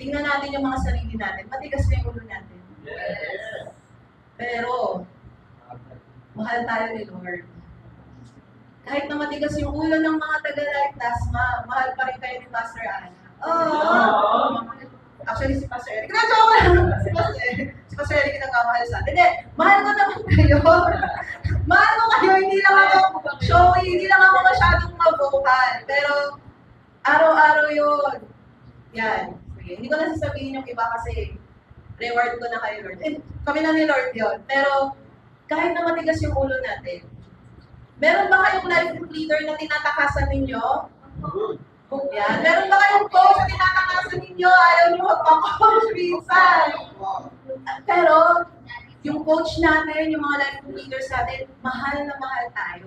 Tingnan natin yung mga sarili natin. Matigas na yung ulo natin. Yes. Pero, mahal tayo ni Lord. Kahit na matigas yung ulo ng mga taga-Life Plasma, mahal pa rin kayo ni Pastor Ana. Oh! Actually, si Pastor Eric. Nag-joke lang! Si Pastor Eric nagkamahal sa atin. Hindi, mahal ko naman kayo. Mahal ko kayo, hindi lang ako showy, hindi lang ako masyadong mag-vocal. Pero, araw-araw yun. Yan. Sige, hindi ko na sasabihin yung iba kasi reward ko na kayo, Lord. Kami na ni Lord yun. Pero, kahit na matigas yung ulo natin, meron ba kayong life group leader na tinatakasan ninyo? Yan. Meron ba kayong coach na tinatakasan ninyo? Ayaw nyo magpa-coach minsan. Pero, yung coach natin, yung mga life group leaders natin, mahal na mahal tayo.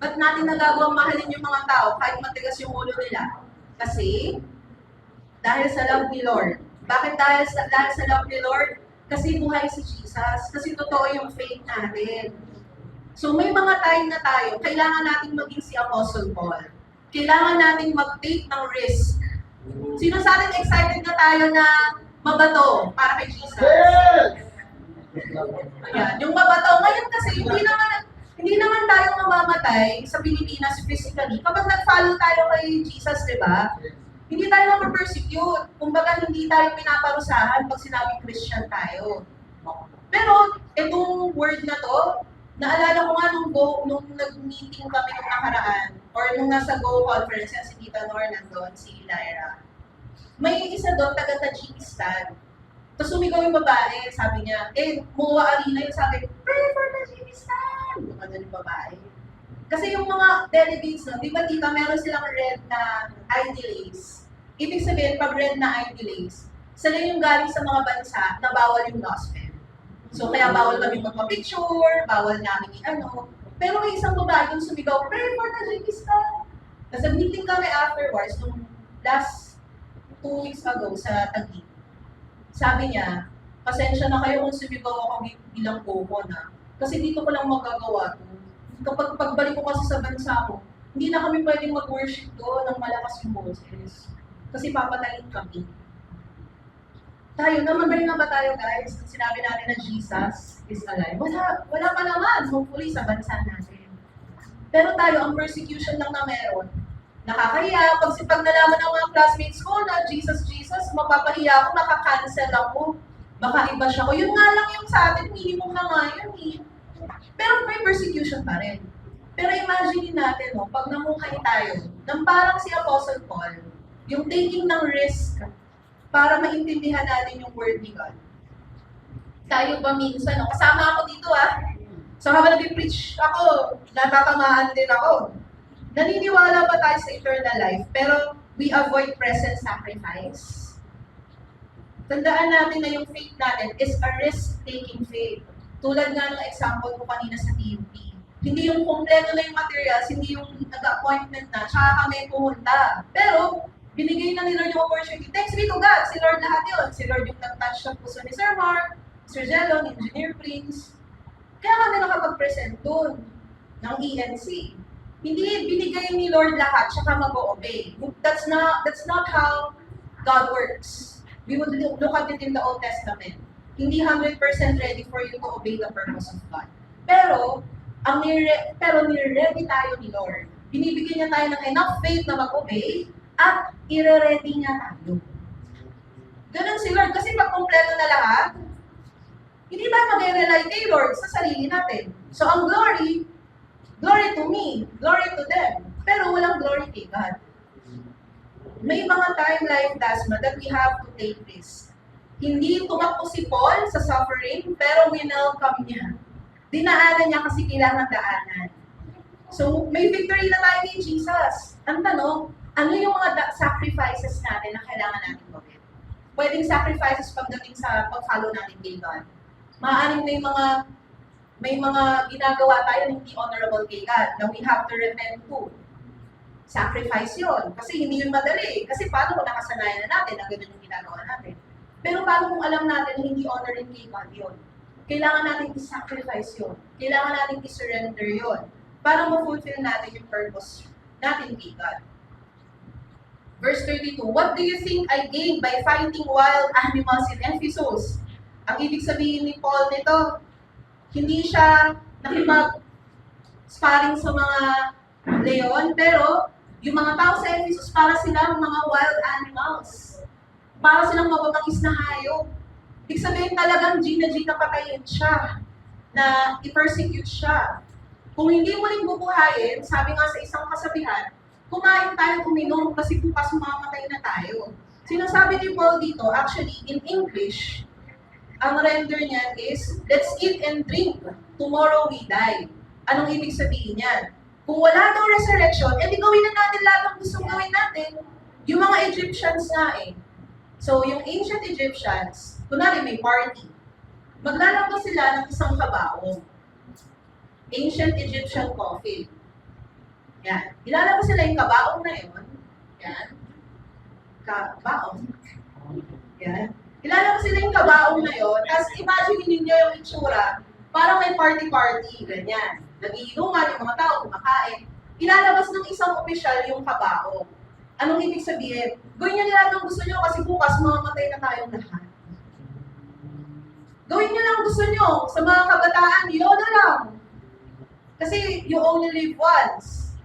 Ba't natin nagagawang mahalin yung mga tao kahit matigas yung ulo nila? Kasi, dahil sa love ni Lord. Bakit dahil sa love ni Lord? Kasi buhay si Jesus. Kasi totoo yung faith natin. So may mga time na tayo, kailangan natin maging si Apostle Paul. Kailangan natin mag-take ng risk. Sino sa atin excited na tayo na mabato para kay Jesus? Yes! Yan, yung mabato. Ngayon kasi, hindi naman tayo mamamatay sa Pilipinas physically. Kapag nag-follow tayo kay Jesus, di ba? Hindi tayo ma-persecute. Kumbaga, hindi tayo pinaparusahan pag sinabing Christian tayo. Pero, itong word na to, naalala ko nga nung nag-meeting kami nung nakaraan, or nung nasa Go conference, yan si Tita Nor nandun, si Lyra. May isa doon, taga-Tajikistan. Tapos sumigaw yung babae, sabi niya, Muwa Arena yun, sabi, pray for Tajikistan! Ano yung babae? Kasi yung mga delegates, no, di ba tita, meron silang red na ID lace. Ibig sabihin, pag red na ID lace, sila yung galing sa mga bansa na bawal yung gospel. So kaya bawal kami magpa-picture, bawal namin ano. Pero may isang babae yung sumigaw, pray for Tajikistan! Tapos nag-meeting kami afterwards, nung last 2 weeks ago sa Taguig. Sabi niya, pasensya na kayo kung sumigaw ako bilang koko na. Kasi dito ko lang magagawa to. Kapag pagbalik ko kasi sa bansa ko, hindi na kami pwedeng mag-worship doon ng malakas yung boses. Kasi papatayin kami. Tayo, namatay na ba tayo guys? Sinabi natin na Jesus is alive. Wala pa naman, hopefully sa bansa natin. Pero tayo, ang persecution lang na meron, nakakahiya. Pag nalaman ng mga classmates ko na Jesus, mapapahiya ako, nakakancel ako. Baka iba siya ko. Yun nga lang yung sa atin, minimum na nga yun eh. Pero may persecution pa rin. Pero imagine natin, no, pag namuhay tayo, nang parang si Apostle Paul, yung taking ng risk para maintindihan natin yung word ni God. Tayo ba minsan, no? Kasama ako dito So habang nag-preach ako, natatamaan din ako. Naniniwala ba tayo sa eternal life, pero we avoid present sacrifice? Tandaan natin na yung faith natin is a risk-taking faith. Tulad nga ng example ko kanina sa TNT. Hindi yung kompleto na yung materials, hindi yung nag-appointment na, tsaka kami pumunta. Pero, binigay na ni Lord yung opportunity. Thanks be to God, si Lord lahat yun. Si Lord yung nag-touch sa puso ni Sir Mark, Sir Jello, ni Engineer Prince. Kaya kami nakapag-present doon ng ENC. Hindi binigay ni Lord lahat, tsaka mag-o-obey. That's not how God works. We would look at it in the Old Testament. Hindi 100% ready for you to obey the purpose of God. Pero nire-ready tayo ni Lord. Binibigyan niya tayo ng enough faith na mag-obey at ire-ready niya tayo. Ganun si Lord. Kasi pag kompleto na lahat, hindi ba mag-rely kay Lord sa sarili natin? So ang glory to me, glory to them. Pero walang glory kay God. May mga time like Dasma that we have to take this. Hindi tumakbo si Paul sa suffering, pero winelcome niya. Dinaanan niya kasi kailangan daanan. So, may victory na tayo ni Jesus. Ang tanong, ano yung mga sacrifices natin na kailangan natin gawin? Pwedeng sacrifices pagdating sa pag-follow natin kay God. Maaaring may mga ginagawa tayo na hindi honorable kay God na we have to repent to. Sacrifice yun. Kasi hindi yun madali. Kasi paano kung nakasanayan na natin na ganun yung ginagawa natin? Pero paano kung alam natin na hindi honoring kay God yun? Kailangan natin i-sacrifice yun. Kailangan natin i-surrender yun para ma-fulfill natin yung purpose natin kay God. Verse 32, what do you think I gained by fighting wild animals in Ephesus? Ang ibig sabihin ni Paul nito, hindi siya nakipag-sparring sa mga leon, pero yung mga tao sa Ephesus para silang mga wild animals. Para silang mababangis na hayop. Ibig sabihin talagang Gina patayin siya, na i-persecute siya. Kung hindi mo rin bubuhayin, sabi nga sa isang kasabihan, kumain tayo, uminom, kasi bukas mamamatay na tayo. Sinasabi ni Paul dito, actually, in English, ang render niyan is, let's eat and drink, tomorrow we die. Anong ibig sabihin niyan? Kung wala daw resurrection, edi gawin na natin lahat ng gustong gawin natin. Yung mga Egyptians nga So, yung ancient Egyptians, kunwari may party, maglalabas sila ng isang kabaong. Ancient Egyptian coffin. Yan. Ilalabas sila yung kabaong na yun. Yan. Kabaong. Yan. Ilalabas sila yung kabaong na yun. Tapos imagine ninyo yung itsura. Parang may party-party. Ganyan. Nagiinuman yung mga tao, kumakain. Ilalabas ng isang opisyal yung kabaong. Anong ibig sabihin? Gawin niyo lahat ng gusto niyo kasi bukas mamamatay na tayong lahat. Gawin nyo lang gusto nyo. Sa mga kabataan, YOLO lang. Kasi you only live once.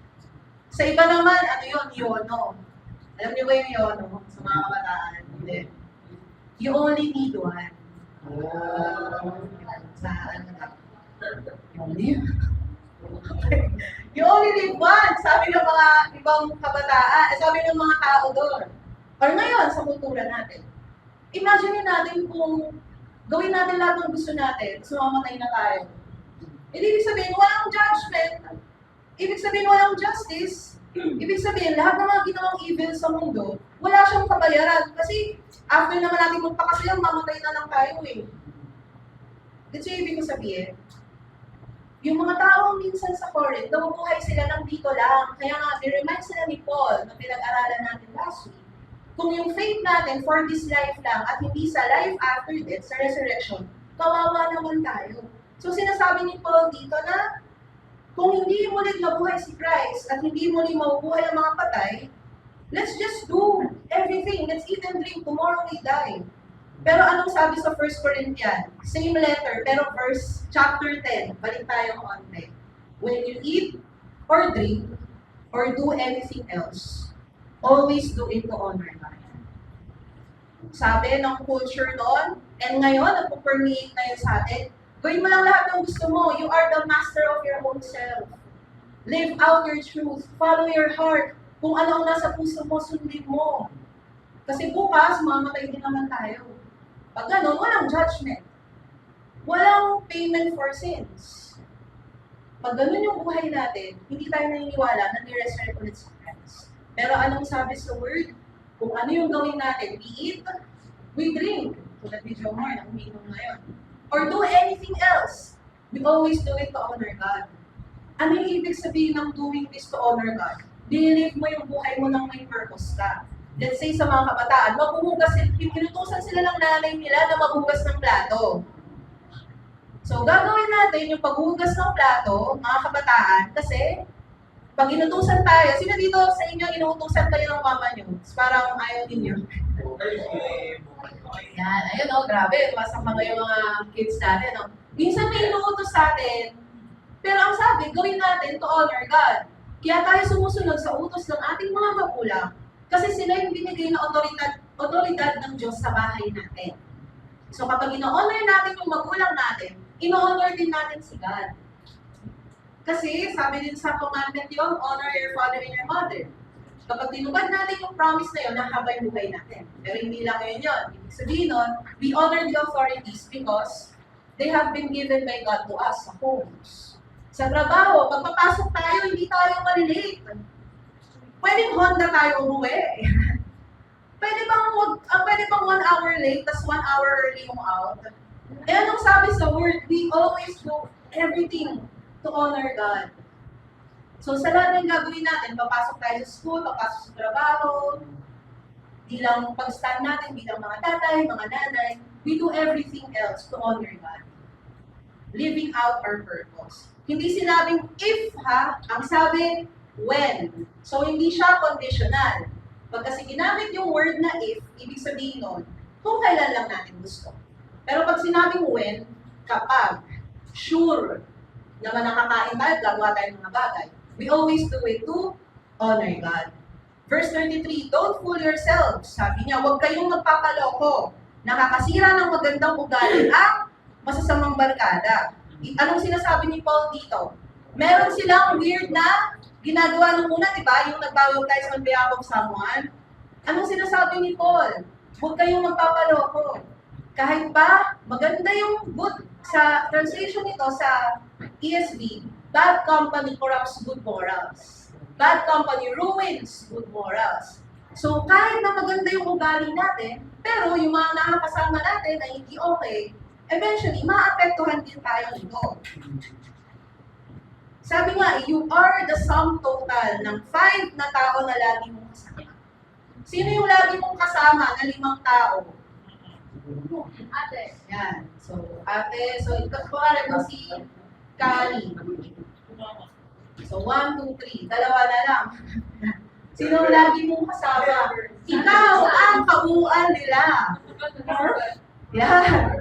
Sa iba naman, ano yun? YOLO. Alam niyo ba yung YOLO sa mga kabataan? Hindi. You only need one. Sa ano na? You only live once. Sabi ng mga ibang kabataan, sabi ng mga tao doon. Or ngayon, sa kultura natin. Imagine natin kung gawin natin lahat ng gusto natin, tapos mamamatay na tayo. Ibig sabihin, walang judgment. Ibig sabihin, walang justice. Ibig sabihin, lahat ng mga ginawang evil sa mundo, wala siyang kabayaran. Kasi after naman natin magpakasayang, mamatay na lang tayo eh. That's yung ibig ko sabihin. Yung mga taong minsan sa Corinth, nabubuhay sila ng dito lang. Kaya nga, ni-remind sila ni Paul na pinag-aralan natin last week. Kung yung faith natin for this life lang at hindi sa life after death, sa resurrection, kawawa naman tayo. So sinasabi ni Paul dito na kung hindi muli mabuhay si Christ at hindi muli mabubuhay ang mga patay, let's just do everything. Let's eat and drink. Tomorrow we die. Pero anong sabi sa 1 Corinthians? Same letter, pero chapter 10. Balik tayo konti. When you eat or drink or do anything else, always do it to honor God. Sabi ng culture noon, and ngayon, nagpo-permeate na yun sa atin, gawin mo lang lahat ng gusto mo. You are the master of your own self. Live out your truth. Follow your heart. Kung ano ang nasa puso mo, sundin mo. Kasi bukas, mamatay din naman tayo. Pag gano'n, walang judgment. Walang payment for sins. Pag gano'n yung buhay natin, hindi tayo naniniwala na ni-resurrect ulit sa Christ. Pero anong sabi sa word? Kung ano yung gawin natin, we eat, we drink. Tulad ni Jomar na uminom ngayon. Or do anything else. We always do it to honor God. Ano yung ibig sabihin ng doing this to honor God? Dilive mo yung buhay mo ng may purpose ka. Let's say sa mga kabataan, maghuhugas, inutusan sila ng nanay nila na maghugas ng plato. So, gagawin natin yung paghuhugas ng plato, mga kabataan, kasi pag inutusan tayo, sino dito sa inyo inuutusan kayo ng mama nyo? Parang ayaw ninyo. Yan, ayun o, grabe, masama yung mga kids natin. No? Minsan may inuutos sa atin, pero ang sabi, gawin natin to honor God. Kaya tayo sumusunod sa utos ng ating mga magulang, kasi sila yung binigay na otoridad ng Diyos sa bahay natin. So kapag ino-honor natin yung magulang natin, ino-honor din natin si God. Kasi sabi din sa commandment yun, honor your father and your mother. Kapag tinupad natin yung promise na yun, nahabay buhay natin. Pero hindi lang yun yun. Ibig sabihin nun, we honor the authorities because they have been given by God to us sa homes. Sa trabaho, pag papasok tayo, hindi tayo malilate. Pwedeng Honda tayo umuwi. Pwede bang 1 hour late, tas 1 hour early yung out? Eh, anong sabi sa word? We always do everything to honor God. So, sa lahat ng gagawin natin, papasok tayo sa school, papasok sa trabaho, bilang pag-stand natin, bilang mga tatay, mga nanay, we do everything else to honor God. Living out our purpose. Hindi sinabing if, ha? Ang sabi, when. So, hindi siya conditional. Pag kasi ginamit yung word na if, ibig sabihin nun, kung kailan lang natin gusto. Pero pag sinabing when, kapag, sure, naman nakakain tayo, gagawa tayo ng mga bagay. We always do it to honor God. Verse 23, don't fool yourselves. Sabi niya, huwag kayong magpapaloko. Nakakasira ng magandang ugali ang masasamang barkada. Anong sinasabi ni Paul dito? Meron silang weird na ginagawa nung una, di ba? Yung nag-baptize on behalf of someone. Anong sinasabi ni Paul? Huwag kayong magpapaloko. Kahit pa, maganda yung good sa translation nito sa ESV, bad company corrupts good morals. Bad company ruins good morals. So kahit na maganda yung ugali natin, pero yung mga nakakasama natin ay hindi okay, eventually, maapektuhan din tayo nito. Sabi nga, you are the sum total ng 5 na tao na lagi mong kasama. Sino yung lagi mong kasama na 5 tao? Ate. Yan. So, ate, so ito po mo si Kali. So, 1, 2, 3. Dalawa na lang. Sino lagi mong kasama? Ikaw ang kabuuan nila. Yan.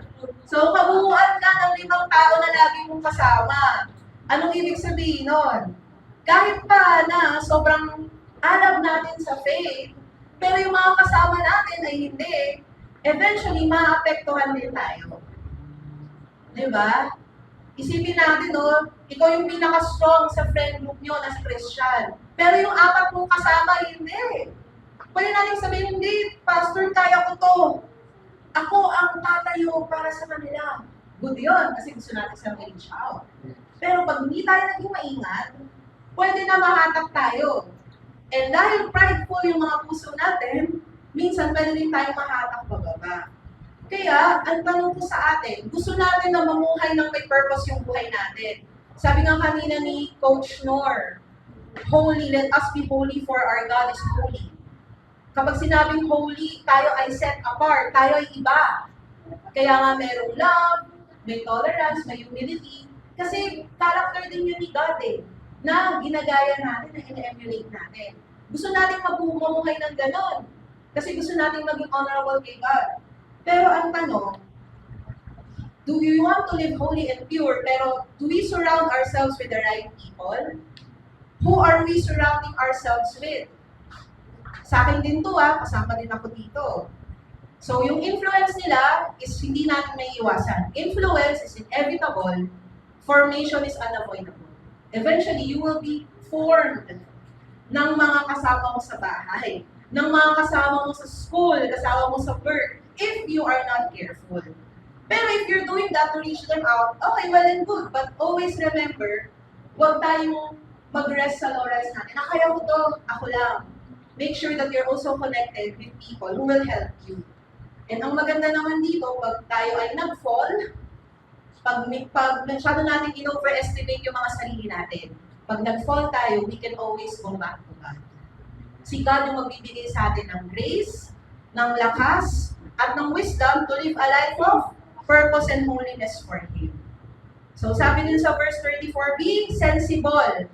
So, kabuuan ka ng 5 tao na lagi mong kasama. Anong ibig sabihin nun? Kahit pa na sobrang alam natin sa faith, pero yung mga kasama natin ay hindi, eventually, maapektuhan din tayo. Diba? Isipin natin, no, ikaw yung pinaka-strong sa friend group nyo na Christian. Pero yung 4 mong kasama, hindi. Pwede natin sabihin, hindi, Pastor, kaya ko to. Ako ang tatayo para sa kanila. Good yun, kasi gusto natin sa reach out. Pero pag hindi tayo naging maingat, pwede na mahatak tayo. And dahil prideful yung mga puso natin, minsan pwede din tayo mahatak pababa. Kaya, ang tanong ko sa atin, gusto natin na mamuhay ng may purpose yung buhay natin. Sabi nga kanina ni Coach Nor, holy, let us be holy for our God is holy. Kapag sinabing holy, tayo ay set apart, tayo ay iba. Kaya nga merong love, may tolerance, may humility. Kasi character din yun ni God na ginagaya natin, na ina-emulate natin. Gusto natin mamuhay ng ganon. Kasi gusto natin maging honorable kay God. Pero ang tanong, do we want to live holy and pure, pero do we surround ourselves with the right people? Who are we surrounding ourselves with? Sa akin din to kasama din ako dito. So yung influence nila is hindi natin may iwasan. Influence is inevitable. Formation is unavoidable. Eventually, you will be formed ng mga kasama mo sa bahay, ng mga kasama mo sa school, kasama mo sa work, if you are not careful. Pero if you're doing that to reach them out, okay, well and good. But always remember, huwag tayong mag-rest sa laurels natin. Kaya ko to, ako lang. Make sure that you're also connected with people who will help you. And ang maganda naman dito, pag tayo ay nag-fall, pag masyado natin in-overestimate yung mga sarili natin, pag nag-fall tayo, we can always go back to God. Si God yung magbibigay sa atin ng grace, ng lakas, at ng wisdom to live a life of purpose and holiness for Him. So sabi din sa verse 34, be sensible.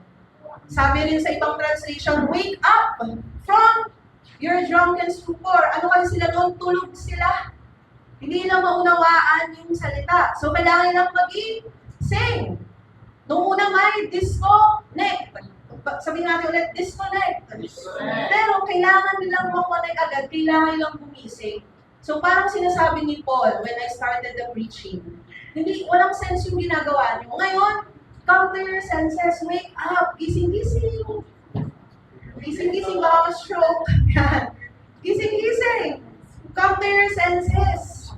Sabi rin sa ibang translation, wake up from your drunken stupor. Ano kasi sila noon? Tulog sila. Hindi lang maunawaan yung salita. So kailangan lang mag-sing. Noong una may disconnect. Sabihin natin ulit, disconnect. Pero kailangan nilang makonect agad, kailangan nilang gumising. So parang sinasabi ni Paul when I started the preaching, walang sense yung ginagawa niyo. Ngayon, come to your senses, wake up, gising-gising. Gising-gising, baka ma-stroke. Gising-gising. Come to your senses.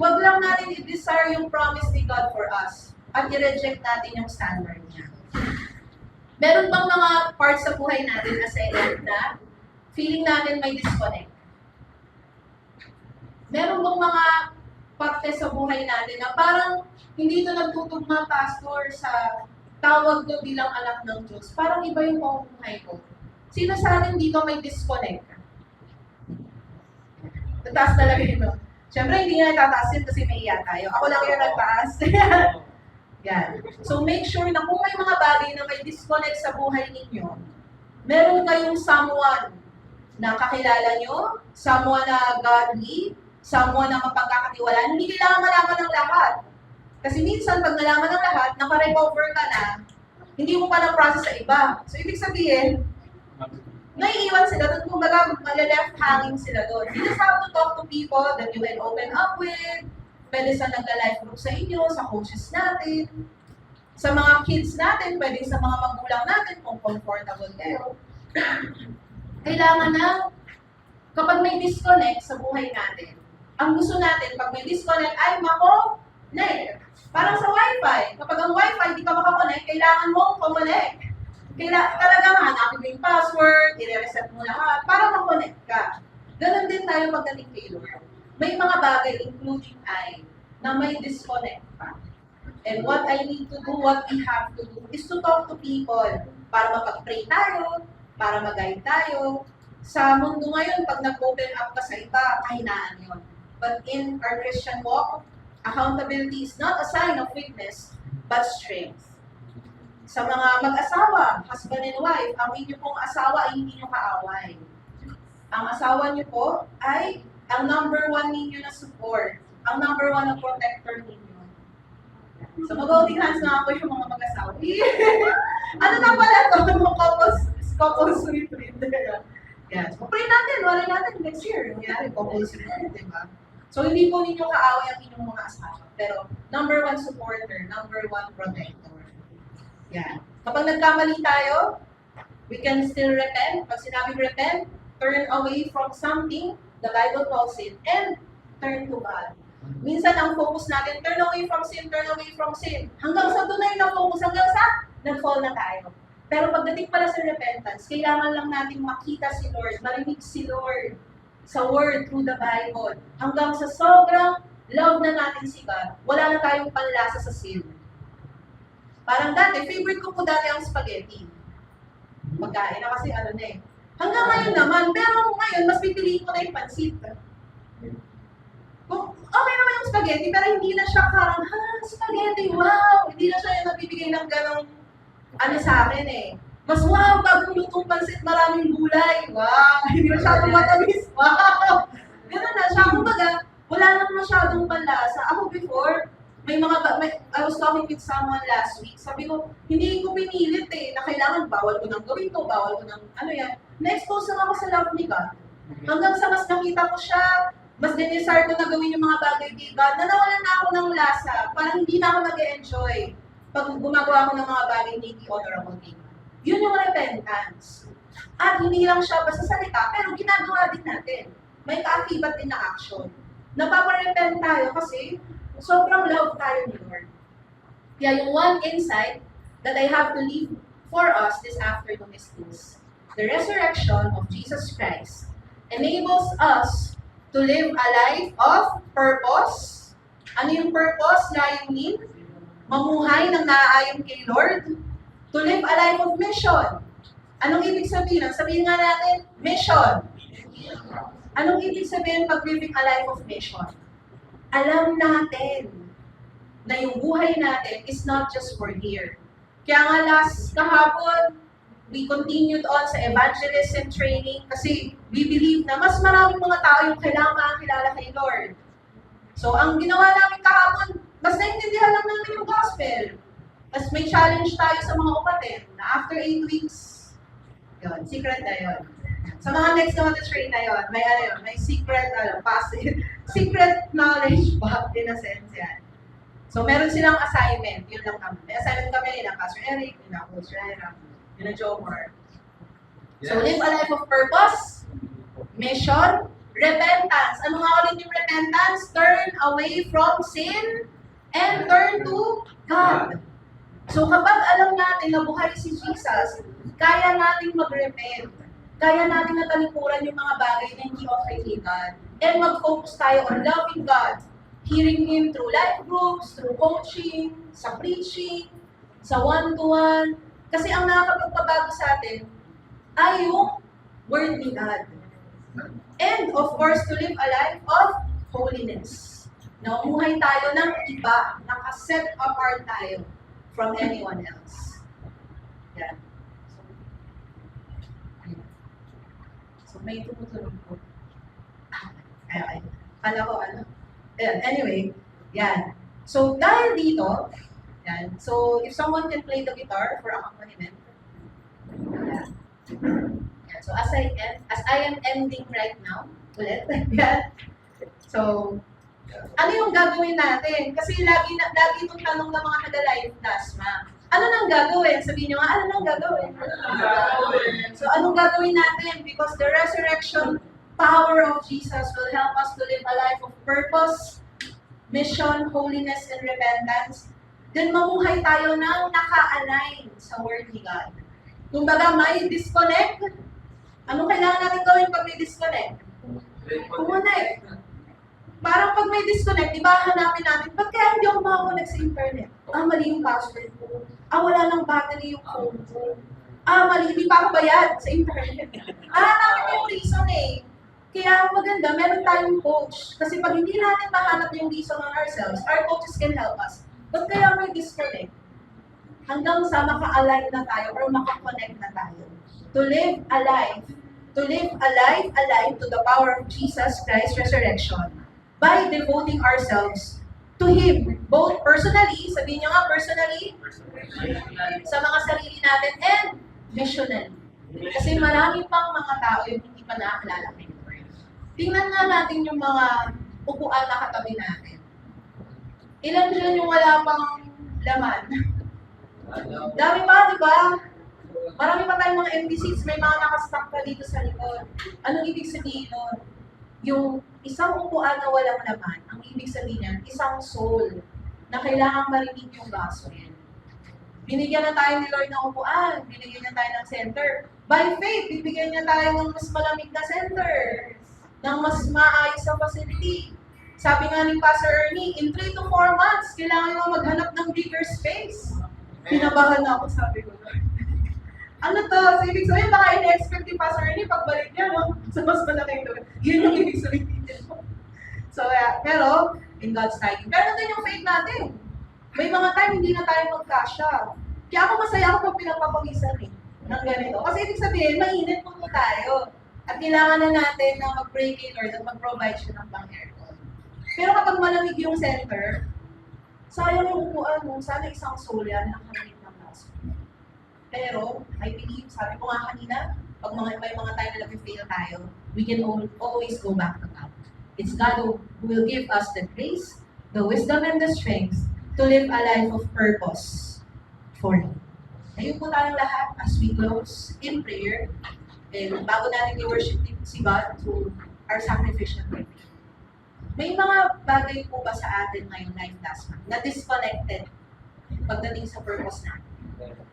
Huwag lang natin i-desire yung promise ni God for us at i-reject natin yung standard niya. Meron bang mga parts sa buhay natin na sa na feeling natin may disconnect? Meron bang mga parte sa buhay natin na parang hindi ito nagtutugma, Pastor, sa tawag ko bilang anak ng Diyos? Parang iba yung pamumuhay ko. Sino sa atin dito may disconnect? Tataas talaga yun. Siyempre, hindi nga natataas yun kasi may iya tayo. Ako lang yung nagtaas. Yan. So, make sure na kung may mga bagay na may disconnect sa buhay ninyo, meron kayong someone na kakilala nyo, someone na godly, someone na mapagkakatiwalaan. Hindi kailangan malaman ng lahat. Kasi minsan, pag nalaman ng lahat, naka-recover ka na, hindi mo pa na-process sa iba. So, ibig sabihin, naiiwan sila doon, kumbaga malileft hanging sila doon. You just have to talk to people that you can open up with. Pwede sa nagka-life group sa inyo, sa coaches natin, sa mga kids natin, pwede sa mga magulang natin kung comfortable kayo. Kailangan na, kapag may disconnect sa buhay natin, ang gusto natin, pag may disconnect, ay mako-connect. Parang sa wifi. Kapag ang wifi, hindi ka makakonect, kailangan mong connect. Talagang hanapin mo yung password, i-reset mo lahat, para makonect ka. Ganon din tayo pagdating kay Lord. May mga bagay, including I, na may disconnect pa. And what I need to do, what we have to do, is to talk to people para mapag-pray tayo, para mag-guide tayo. Sa mundo ngayon, pag nag-open up ka sa iba, kahinaan yun. But in our Christian walk, accountability is not a sign of weakness, but strength. Sa mga mag-asawa, husband and wife, ang inyo pong asawa ay hindi nyo kaaway. Ang asawa nyo po ay ang number 1 ninyo na support. ang number 1 na protector ninyo. So mag-holding hands na ako yung mga mag-asawa. Ano na pala ito? Couples retreat. Yes. Pray natin, wala natin next year. Nangyari, couples retreat, di ba? So hindi po ninyo kaaway ang inyong mga asawa. Pero number 1 supporter, number 1 protector. Yan. Kapag nagkamali tayo, we can still repent. Pag sinabing repent, turn away from something, the Bible calls it, and turn to God. Minsan ang focus natin, turn away from sin, turn away from sin. Hanggang sa doon na yung focus, hanggang sa nag-fall na tayo. Pero pagdating pala sa repentance, kailangan lang natin makita si Lord, marinig si Lord sa Word through the Bible. Hanggang sa sobrang love na natin si God, wala na tayong panlasa sa sin. Parang dati, favorite ko po dati ang spaghetti. Magkain na kasi ano na eh. Hanggang ngayon naman, pero ngayon, mas pipiliin ko na yung pansit. Kung okay naman yung spaghetti, pero hindi na siya parang, spaghetti, wow! Hindi na siya yung nabibigay ng ganong, ano sa akin eh. Mas wow, bagong lutong pansit, maraming gulay, wow! Hindi masyadong matamis, wow! Ganun na siya, kumbaga, wala nang masyadong panlasa. Ako before, I was talking with someone last week, sabi ko, hindi ko pinilit eh, na kailangan bawal ko nang gawin to, bawal ko nang, ano yan, na-expose lang ako sa love ni God. Hanggang sa mas nakita ko siya, mas desire ko na gawin yung mga bagay kay God, na nawalan na ako ng lasa, parang hindi na ako nag-enjoy pag gumagawa ko ng mga bagay na hindi honorable kay God. Yun yung repentance. At hindi lang siya basta salita, pero ginagawa din natin. May kaakibat din na action. Napaparepent tayo kasi sobrang love tayo ni Lord. Kaya yung one insight that I have to leave for us this afternoon is this. The resurrection of Jesus Christ enables us to live a life of purpose. Ano yung purpose? Layunin? Mamuhay ng naaayon kay Lord? To live a life of mission. Anong ibig sabihin? Sabihin nga natin, mission. Anong ibig sabihin pag living a life of mission? Alam natin na yung buhay natin is not just for here. Kaya nga kahapon, we continued on sa evangelism training kasi we believe na mas maraming mga tao yung kailangan makakilala kay Lord. So, ang ginawa namin kahapon, mas naintindihan lang namin yung gospel. Mas may challenge tayo sa mga kapatid na after 8 weeks, yun, secret na yun. Sa mga next na train na yun, may secret, secret knowledge ba, in a sense yan. So, meron silang assignment, yun lang kami. May assignment kami ng Pastor Eric, ng Coach Ryan, yun ang Jomar. So, live a life of purpose, mission, repentance. Ano nga ulit yung repentance? Turn away from sin and turn to God. So, kapag alam natin na buhay si Jesus, kaya natin mag-repent. Kaya natin natalikuran yung mga bagay na hindi okay kay God. And mag-focus tayo on loving God, hearing Him through life groups, through coaching, sa preaching, sa one-to-one. Kasi ang nakakapagpabago sa atin ay yung Word ni God. And of course, to live a life of holiness. Na umuhay tayo ng iba, nakaset apart tayo from anyone else. Yan. So may tumutulong po. Ay. Kala ko ano. Ayan, anyway, yan. So dahil dito, yan. So if someone can play the guitar for accompaniment. Yan. Yan. So as I am ending right now, ulit. Yan. So ano yung gagawin natin? Kasi lagi itong tanong ng mga taga-live plasma. Ano nang gagawin? Sabihin nyo nga, ano nang gagawin? So, anong gagawin natin? Because the resurrection power of Jesus will help us to live a life of purpose, mission, holiness, and repentance. Then, mamuhay tayo ng naka-align sa Word ni God. Kung baga may disconnect, anong kailangan natin gawin pag may disconnect? Kumonect. Parang pag may disconnect, diba hanapin natin, ba't kaya hindi ako makakonect sa internet? Mali yung password ko. Wala nang battery yung phone ko. Mali, hindi pa ako bayad sa internet. Hanapin yung reason eh. Kaya maganda, meron tayong coach. Kasi pag hindi natin mahanap yung reason on ourselves, our coaches can help us. Ba't kaya may disconnect? Hanggang sa maka-align na tayo or maka-connect na tayo. To live alive to the power of Jesus Christ's resurrection. by devoting ourselves to Him. Both personally, sabihin niyo nga personally, sa mga sarili natin, and missionally. Kasi marami pang mga tao yung hindi pa nakakilala kay Lord. Tingnan nga natin yung mga upuan na katabi natin. Ilan dyan yung wala pang laman? Dami pa, di ba? Marami pa tayong mga empty seats, may mga nakastock pa dito sa likod. Anong ibig sabihin nun? Yung isang upuan na walang laman, ang ibig sabihin niyan, isang soul na kailangang marinig yung gospel. Binigyan na tayo ni Lord ng upuan, binigyan niya tayo ng center. By faith, bibigyan niya tayo ng mas malamig na center, ng mas maayos na facility. Sabi nga ni Pastor Ernie, in 3 to 4 months, kailangan mo maghanap ng bigger space. Pinabahan na ako, sabi ko. Ano to? So, ibig sabihin, baka in-expect ni Pastor Ernie, pagbalik niya, no? Sa mas malaking lugar. Yun yung ibig sabihin. So, pero, in God's timing. Pero din yung faith natin. May mga time, hindi na tayo magkasya. Kaya ako masaya ako pag pinagpapawisan ng ganito. Kasi ibig sabihin, mainit po tayo. At kailangan na natin na mag-pray kay Lord at mag-provide siya ng pang-aircon. Pero kapag malamig yung center, sayang yung upuan mo, sana isang soul yan ang hangin ng gospel. Pero, I believe, sabi ko nga kanina, pag may mga time na nag-fail tayo, we can always go back to God. It's God who will give us the grace, the wisdom, and the strength to live a life of purpose for Him. Ayun po tayong lahat as we close in prayer. And bago natin i-worship si God to our sacrificial prayer. May mga bagay po ba sa atin ngayong life last month na disconnected pagdating sa purpose natin?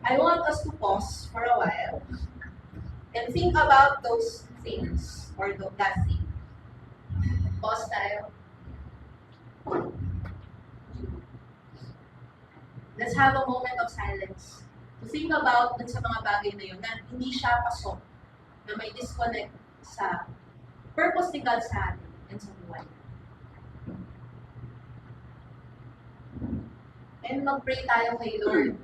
I want us to pause for a while and think about those things or that thing. Pause tayo. Let's have a moment of silence to think about dun sa mga bagay na yun na hindi siya pasok, na may disconnect sa purpose ni God sa atin and sa buhay. And mag-pray tayo kay Lord.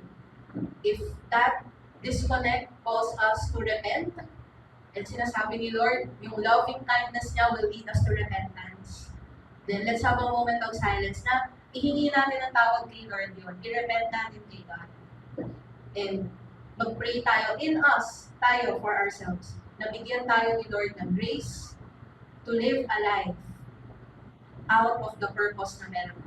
If that disconnect calls us to repent, and sinasabi ni Lord, yung loving kindness niya will lead us to repentance. Then let's have a moment of silence na ihingi natin ang tawag kay Lord yun. I-repent natin kay God. And mag-pray tayo in us, tayo for ourselves. Nabigyan tayo ni Lord ng grace to live a life out of the purpose na meron natin.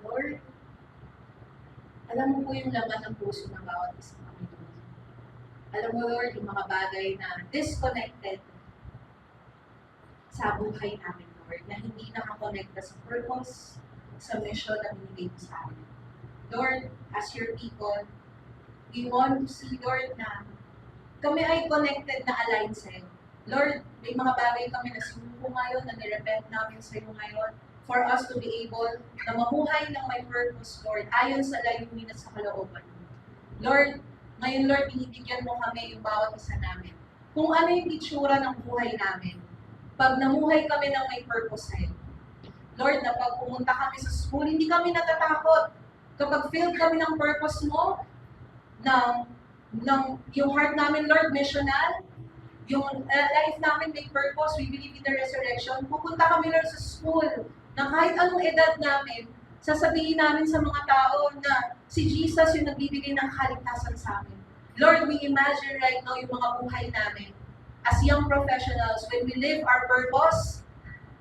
Lord, alam mo po yung laman ng puso ng bawat isang Panginoon. Alam mo, Lord, yung mga bagay na disconnected sa buhay namin, Lord, na hindi nakakonekta sa purpose, sa mission na binigay mo sa amin. Lord, as your people, we want to see, Lord, na kami ay connected na aligned sa'yo. Lord, may mga bagay kami na sinuko ngayon, na nirepent namin sa'yo ngayon, for us to be able na mamuhay ng may purpose, Lord, ayon sa layunin at sa kalooban mo. Lord, ngayon, Lord, binibigyan mo kami yung bawat isa namin. Kung ano yung itsura ng buhay namin, pag namuhay kami ng may purpose sa'yo. Lord, na pag pumunta kami sa school, hindi kami natatakot. Kapag filled kami ng purpose mo, yung heart namin, Lord, missional, yung life namin may purpose, we believe in the resurrection, pupunta kami, Lord, sa school, na kahit anong edad namin, sasabihin namin sa mga tao na si Jesus yung nagbibigay ng kaligtasan sa amin. Lord, we imagine right now yung mga buhay namin as young professionals, when we live our purpose,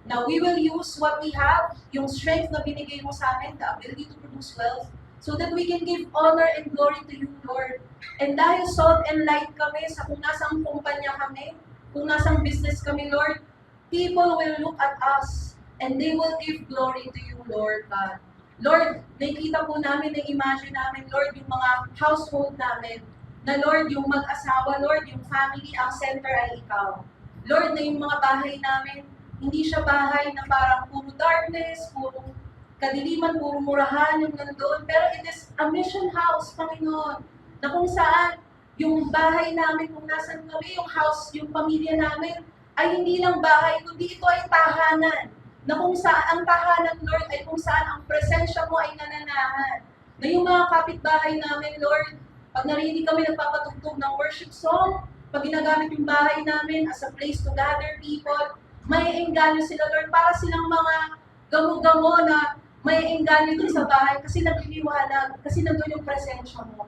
now we will use what we have, yung strength na binigay mo sa amin, the ability to produce wealth, so that we can give honor and glory to you, Lord. And dahil salt and light kami, sa kung nasang kumpanya kami, kung nasang business kami, Lord, people will look at us and they will give glory to you, Lord God. Lord, nakikita po namin, na-imagine namin, Lord, yung mga household namin, na Lord, yung mag-asawa, Lord, yung family, ang center ay ikaw. Lord, na yung mga bahay namin, hindi siya bahay na parang puro darkness, puro kadiliman, puro murahan yung nandun. Pero it is a mission house, Panginoon, na kung saan yung bahay namin, kung nasan kami, yung house, yung pamilya namin, ay hindi lang bahay, kundi ito ay tahanan. Na kung saan ang tahanan, Lord, ay kung saan ang presensya mo ay nananahan. Na yung mga kapitbahay namin, Lord, pag narinig kami nagpapatugtog ng worship song, pag ginagamit yung bahay namin as a place to gather people, may engganyo sila, Lord, para silang mga gamo-gamo na may engganyo dun sa bahay kasi nagliliwanag, kasi nandun yung presensya mo.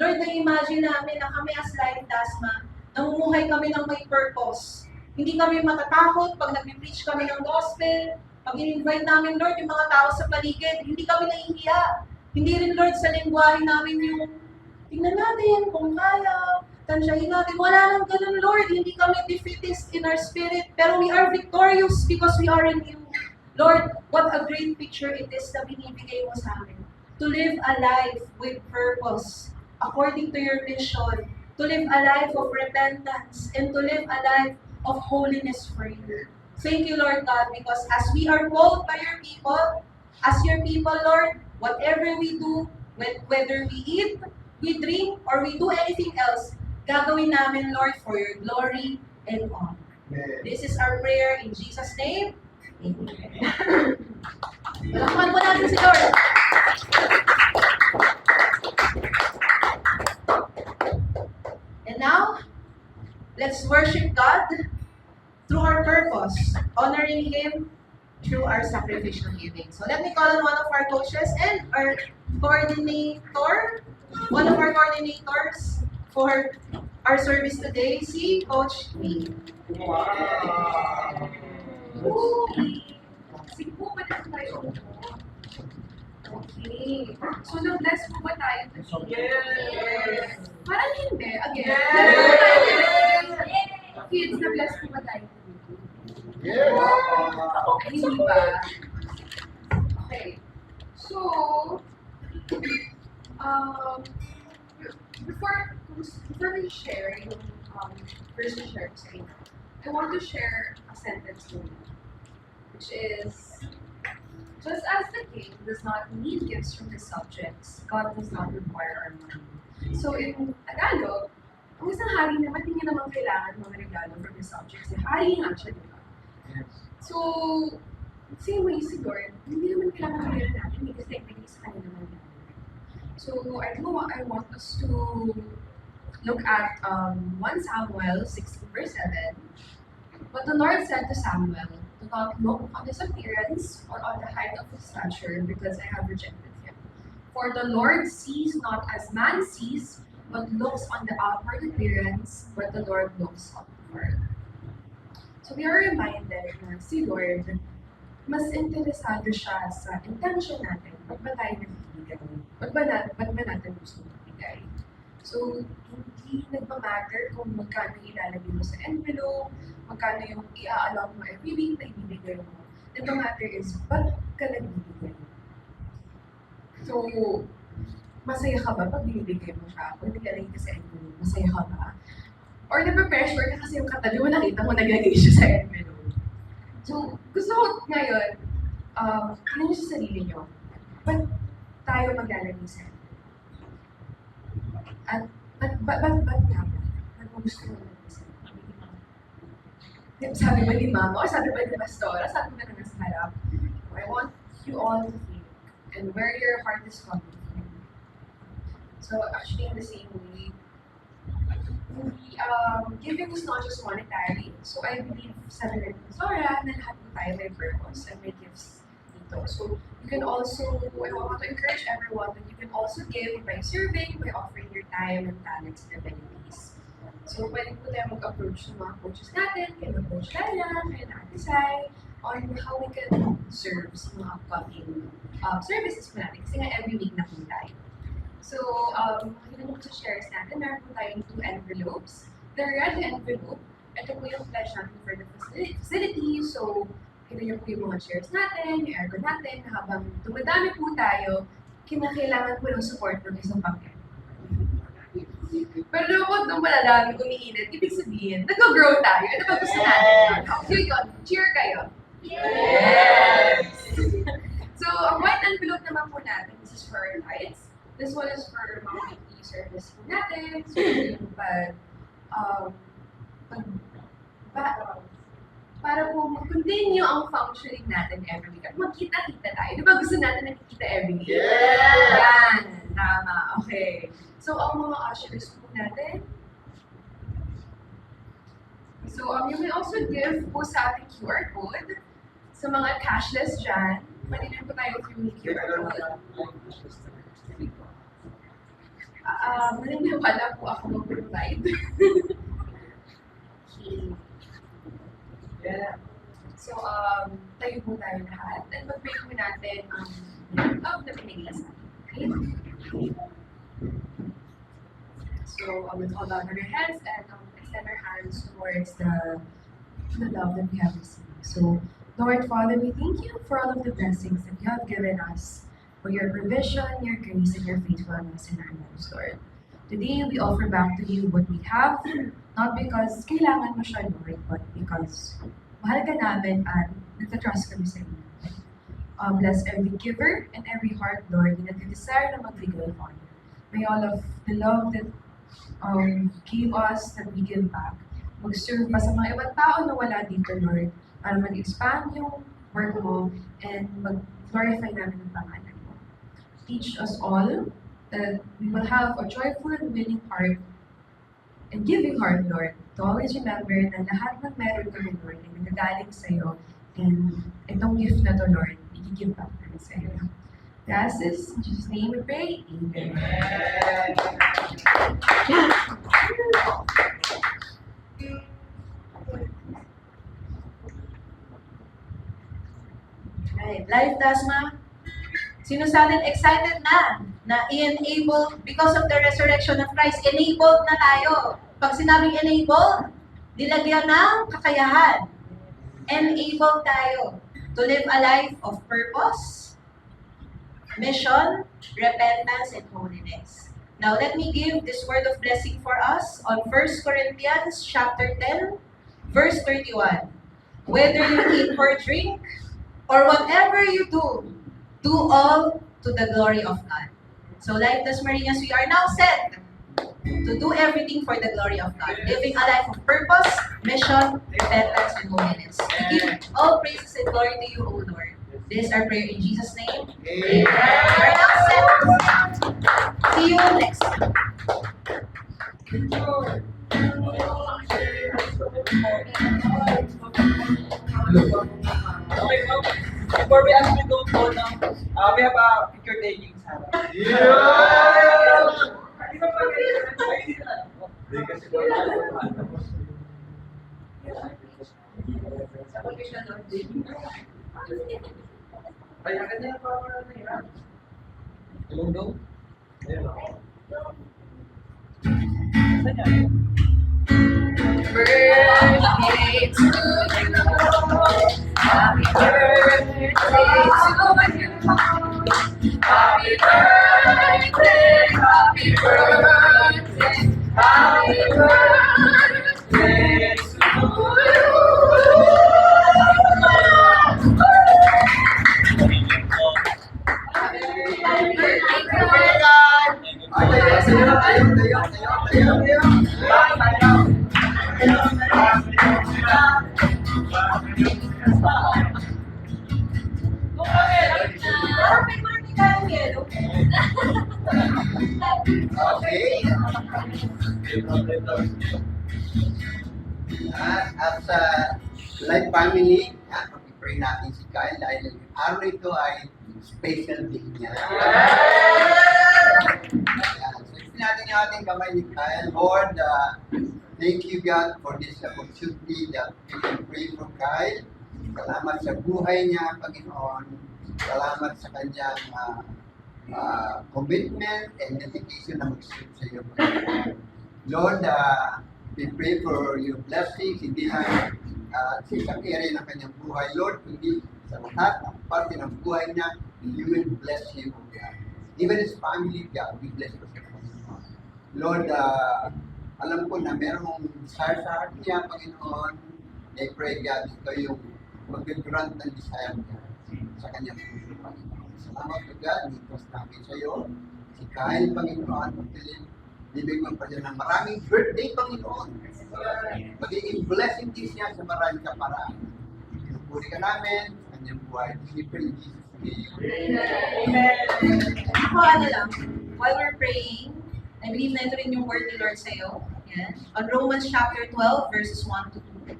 Lord, na-imagine namin na kami as Life Dasma, namumuhay kami ng may purpose. Hindi kami matatakot pag nag-preach kami ng gospel, pag in-invite namin, Lord, yung mga tao sa paligid, hindi kami nahihiya. Hindi rin, Lord, sa lingwahe namin yung tingnan natin kung kaya, tansyahin natin. Wala nang ganun, Lord. Hindi kami defeatist in our spirit, pero we are victorious because we are in you. Lord, what a great picture it is na binibigay mo sa amin. To live a life with purpose, according to your vision. To live a life of repentance, and to live a life of holiness for you. Thank you, Lord God, because as we are called by your people, as your people, Lord, whatever we do, whether we eat, we drink, or we do anything else, gagawin namin, Lord, for your glory and honor. This is our prayer in Jesus' name. Amen. Palakpakan po natin si Lord. And now, let's worship God through our purpose, honoring Him through our sacrificial giving. So let me call on one of our coaches and our coordinator, one of our coordinators for our service today, si Coach Lee. Wow! Siguro ba na tayo? Okay. So, na-bless mo ba tayo? Yes! Parang hindi. Again. Yes! Kids, na-bless mo ba tayo? Yes! Okay ba? Okay. So, before we share yung first share ko sa inyo, I want to share a sentence with you, which is, just as the king does not need gifts from his subjects, God does not require our money. So in Tagalog, ang isang hari naman, hindi naman kailangan mga regalo from his subjects. Hari nga siya, di ba? So, same way si Lord, hindi naman kailangan meron natin because technically sa kanya naman yun. So, I want us to look at 1 Samuel 16 verse 7. But the Lord said to Samuel, do not look on his appearance or on the height of his stature, because I have rejected him. For the Lord sees not as man sees, but looks on the outward appearance, but the Lord looks on the heart. So we are reminded na si Lord, mas interesado siya sa intention natin. Ba't ba tayo nagbibigay? Ba't ba natin gusto magbigay? So, hindi nagmamatter kung magkano ilalagay mo sa envelope, magkano yung i-allow mo every week na ibibigay mo. Nagmamatter is, ba't ka nagbibigay? So, masaya ka ba pag binibigay mo siya? Kung nilalagay ka sa envelope, masaya ka ba? Or napapressure ka kasi yung katabi mo, nakita mo naglagay siya sa envelope. So, gusto ko ngayon, ano nyo sa sarili nyo? Ba't tayo maglalagay sa envelope? At ba't nga ba? Ba't mo gusto mo naman sa envelope? Sabi ba ni Mama, or sabi ba ni Pastora, sabi ba na nasa harap? I want you all to think and where your heart is coming from. So, actually, in the same way, giving is not just monetary. So I believe sa Red Pastora na lahat po tayo may purpose and may gifts dito. So you can also, I want to encourage everyone that you can also give by serving, by offering your time and talents and abilities. So, pwede po tayo mag-approach ng mga coaches natin, kay na Coach Lala, kay na Ate Sai, on how we can serve sa mga upcoming services po natin. Kasi nga every week na po tayo. So, makikita mo sa shares natin, meron po tayong 2 envelopes. The red envelope, ito po yung pledge natin for the facility. So, kita niyo po yung mga shares natin, yung aircon natin, na habang dumadami po tayo, kinakailangan po ng support ng isang pangkat. Pero huwag nung maladami umiinit, ibig sabihin, nag-grow tayo. Ano ba gusto natin? Okay, yun. Cheer kayo. Yes! So, ang white envelope naman po natin, this is for our lights. This one is for mga weekly service po natin. So, yung para po mag-continue ang functioning natin every week. At magkita-kita tayo. Di ba gusto natin nakikita every week? Yes! Yan. Tama. Okay. So, ang mga ushers po natin. So, you may also give po sa ating QR code. Sa mga cashless dyan, pwede rin po tayo through QR code. Maniniwala po ako mag-provide. So, tayo po tayo lahat. At mag-pray po natin ang love na pinigla sa atin. Okay? So, let's hold on our hands and extend our hands towards the love that we have received. So, Lord Father, we thank you for all of the blessings that you have given us, for your provision, your grace, and your faithfulness in our lives, Lord. Today, we offer back to you what we have, not because kailangan mo siya, Lord, but because mahal ka namin at nagtatrust kami sa iyo. Bless every giver and every heart, Lord, na nag-desire na magbigay of honor. May all of the love that gave us, that we give back, mag-serve pa sa mga ibang tao na wala dito, Lord, para mag-expand yung work mo and mag-glorify namin ang pangalan mo. Teach us all that we will have a joyful and willing heart and giving heart, Lord, to always remember na lahat ng meron kami, Lord, ay nagagaling sa iyo. And itong gift na to, Lord, i-give back namin sa iyo. That's this. In Jesus' name we pray. Amen. Right. Live Dasma. Sino sa atin excited na i-enable because of the resurrection of Christ? Enabled na tayo. Pag sinabing enabled, dilagyan ng kakayahan. Enabled tayo to live a life of purpose, mission, repentance, and holiness. Now, let me give this word of blessing for us on 1 Corinthians chapter 10, verse 31. Whether you eat or drink, or whatever you do, do all to the glory of God. So, like the Marinas, we are now set to do everything for the glory of God, living a life of purpose, mission, repentance, and holiness. We give all praises and glory to you, O Lord. This is our prayer in Jesus' name. Amen. We are now set. See you next time. Okay, so, before we actually go to we have a picture taking. Birthday to you. Happy birthday to you. Happy birthday, happy birthday, happy birthday to Okay. At sa Life Family, pag-pray natin si Kyle dahil yung araw ito ay special day niya. So, ipin natin yung ating kamay ni Kyle. Lord, Thank you, God, for this opportunity that we can pray for Kyle. Salamat sa buhay niya, Panginoon. Salamat sa kanyang commitment and dedication na mag-serve sa iyo, Panginoon. Lord, we pray for your blessings, hindi lang sa isang area ng kanyang buhay, Lord, kundi sa lahat ng parte ng buhay niya, you will bless him, O God. Even his family, God, we bless you sa Panginoon. Lord, alam ko na merong desire sa heart niya, Panginoon. I pray, God, ito yung mag-grant ng desire niya sa kanyang puso, Panginoon. Salamat po, God. Trust namin sa iyo. Si Kyle, Panginoon, bibig mo pa siya ng maraming birthday, Panginoon. Magiging blessing din siya sa maraming kaparaan. Pinupuri ka namin sa kanyang buhay. We pray in Jesus' name. Ako ano lang, while we're praying, I believe na ito rin yung word ni Lord sa'yo. Yan. On Romans chapter 12, verses 1 to 2.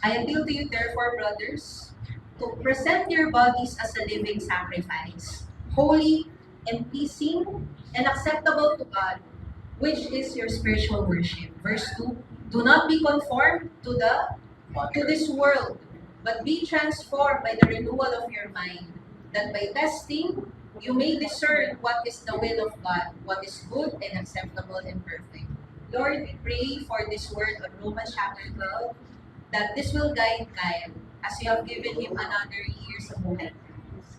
I appeal to you therefore, brothers, to present your bodies as a living sacrifice, holy and pleasing and acceptable to God, which is your spiritual worship. Verse 2, do not be conformed to this world, but be transformed by the renewal of your mind, that by testing you may discern what is the will of God, what is good and acceptable and perfect. Lord, we pray for this word on Romans chapter 12, that this will guide Kyle as you have given him another year sa buhay.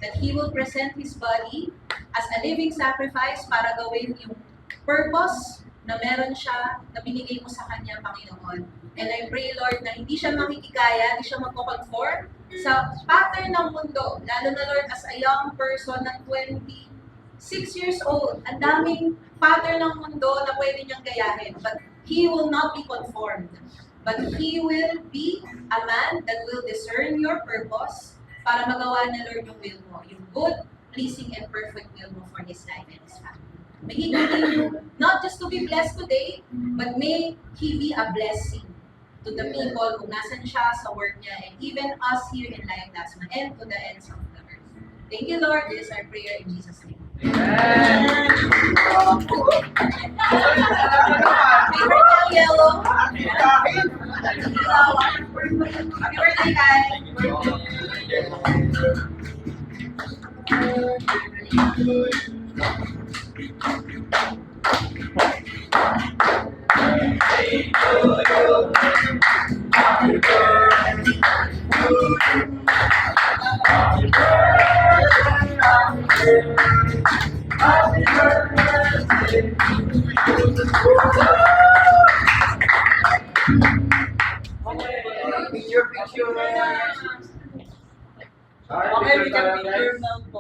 That he will present his body as a living sacrifice para gawin yung purpose na meron siya, na binigay mo sa kanya, Panginoon. And I pray, Lord, na hindi siya makikigaya, hindi siya magko-conform sa pattern ng mundo. Lalo na, Lord, as a young person ng 26 years old, ang daming pattern ng mundo na pwede niyang gayahin. But he will not be conformed. But he will be a man that will discern your purpose para magawa na, Lord, yung will mo. Yung good, pleasing, and perfect will mo for his life and his family. May he continue not just to be blessed today, but may he be a blessing to the people kung nasan siya sa work niya, and even us here in Life Dasma, and to the ends of the earth. Thank you, Lord. This is our prayer in Jesus' name. Amen. Favorite yellow. Happy birthday, Kai. Picture. Okay, we can picture now po.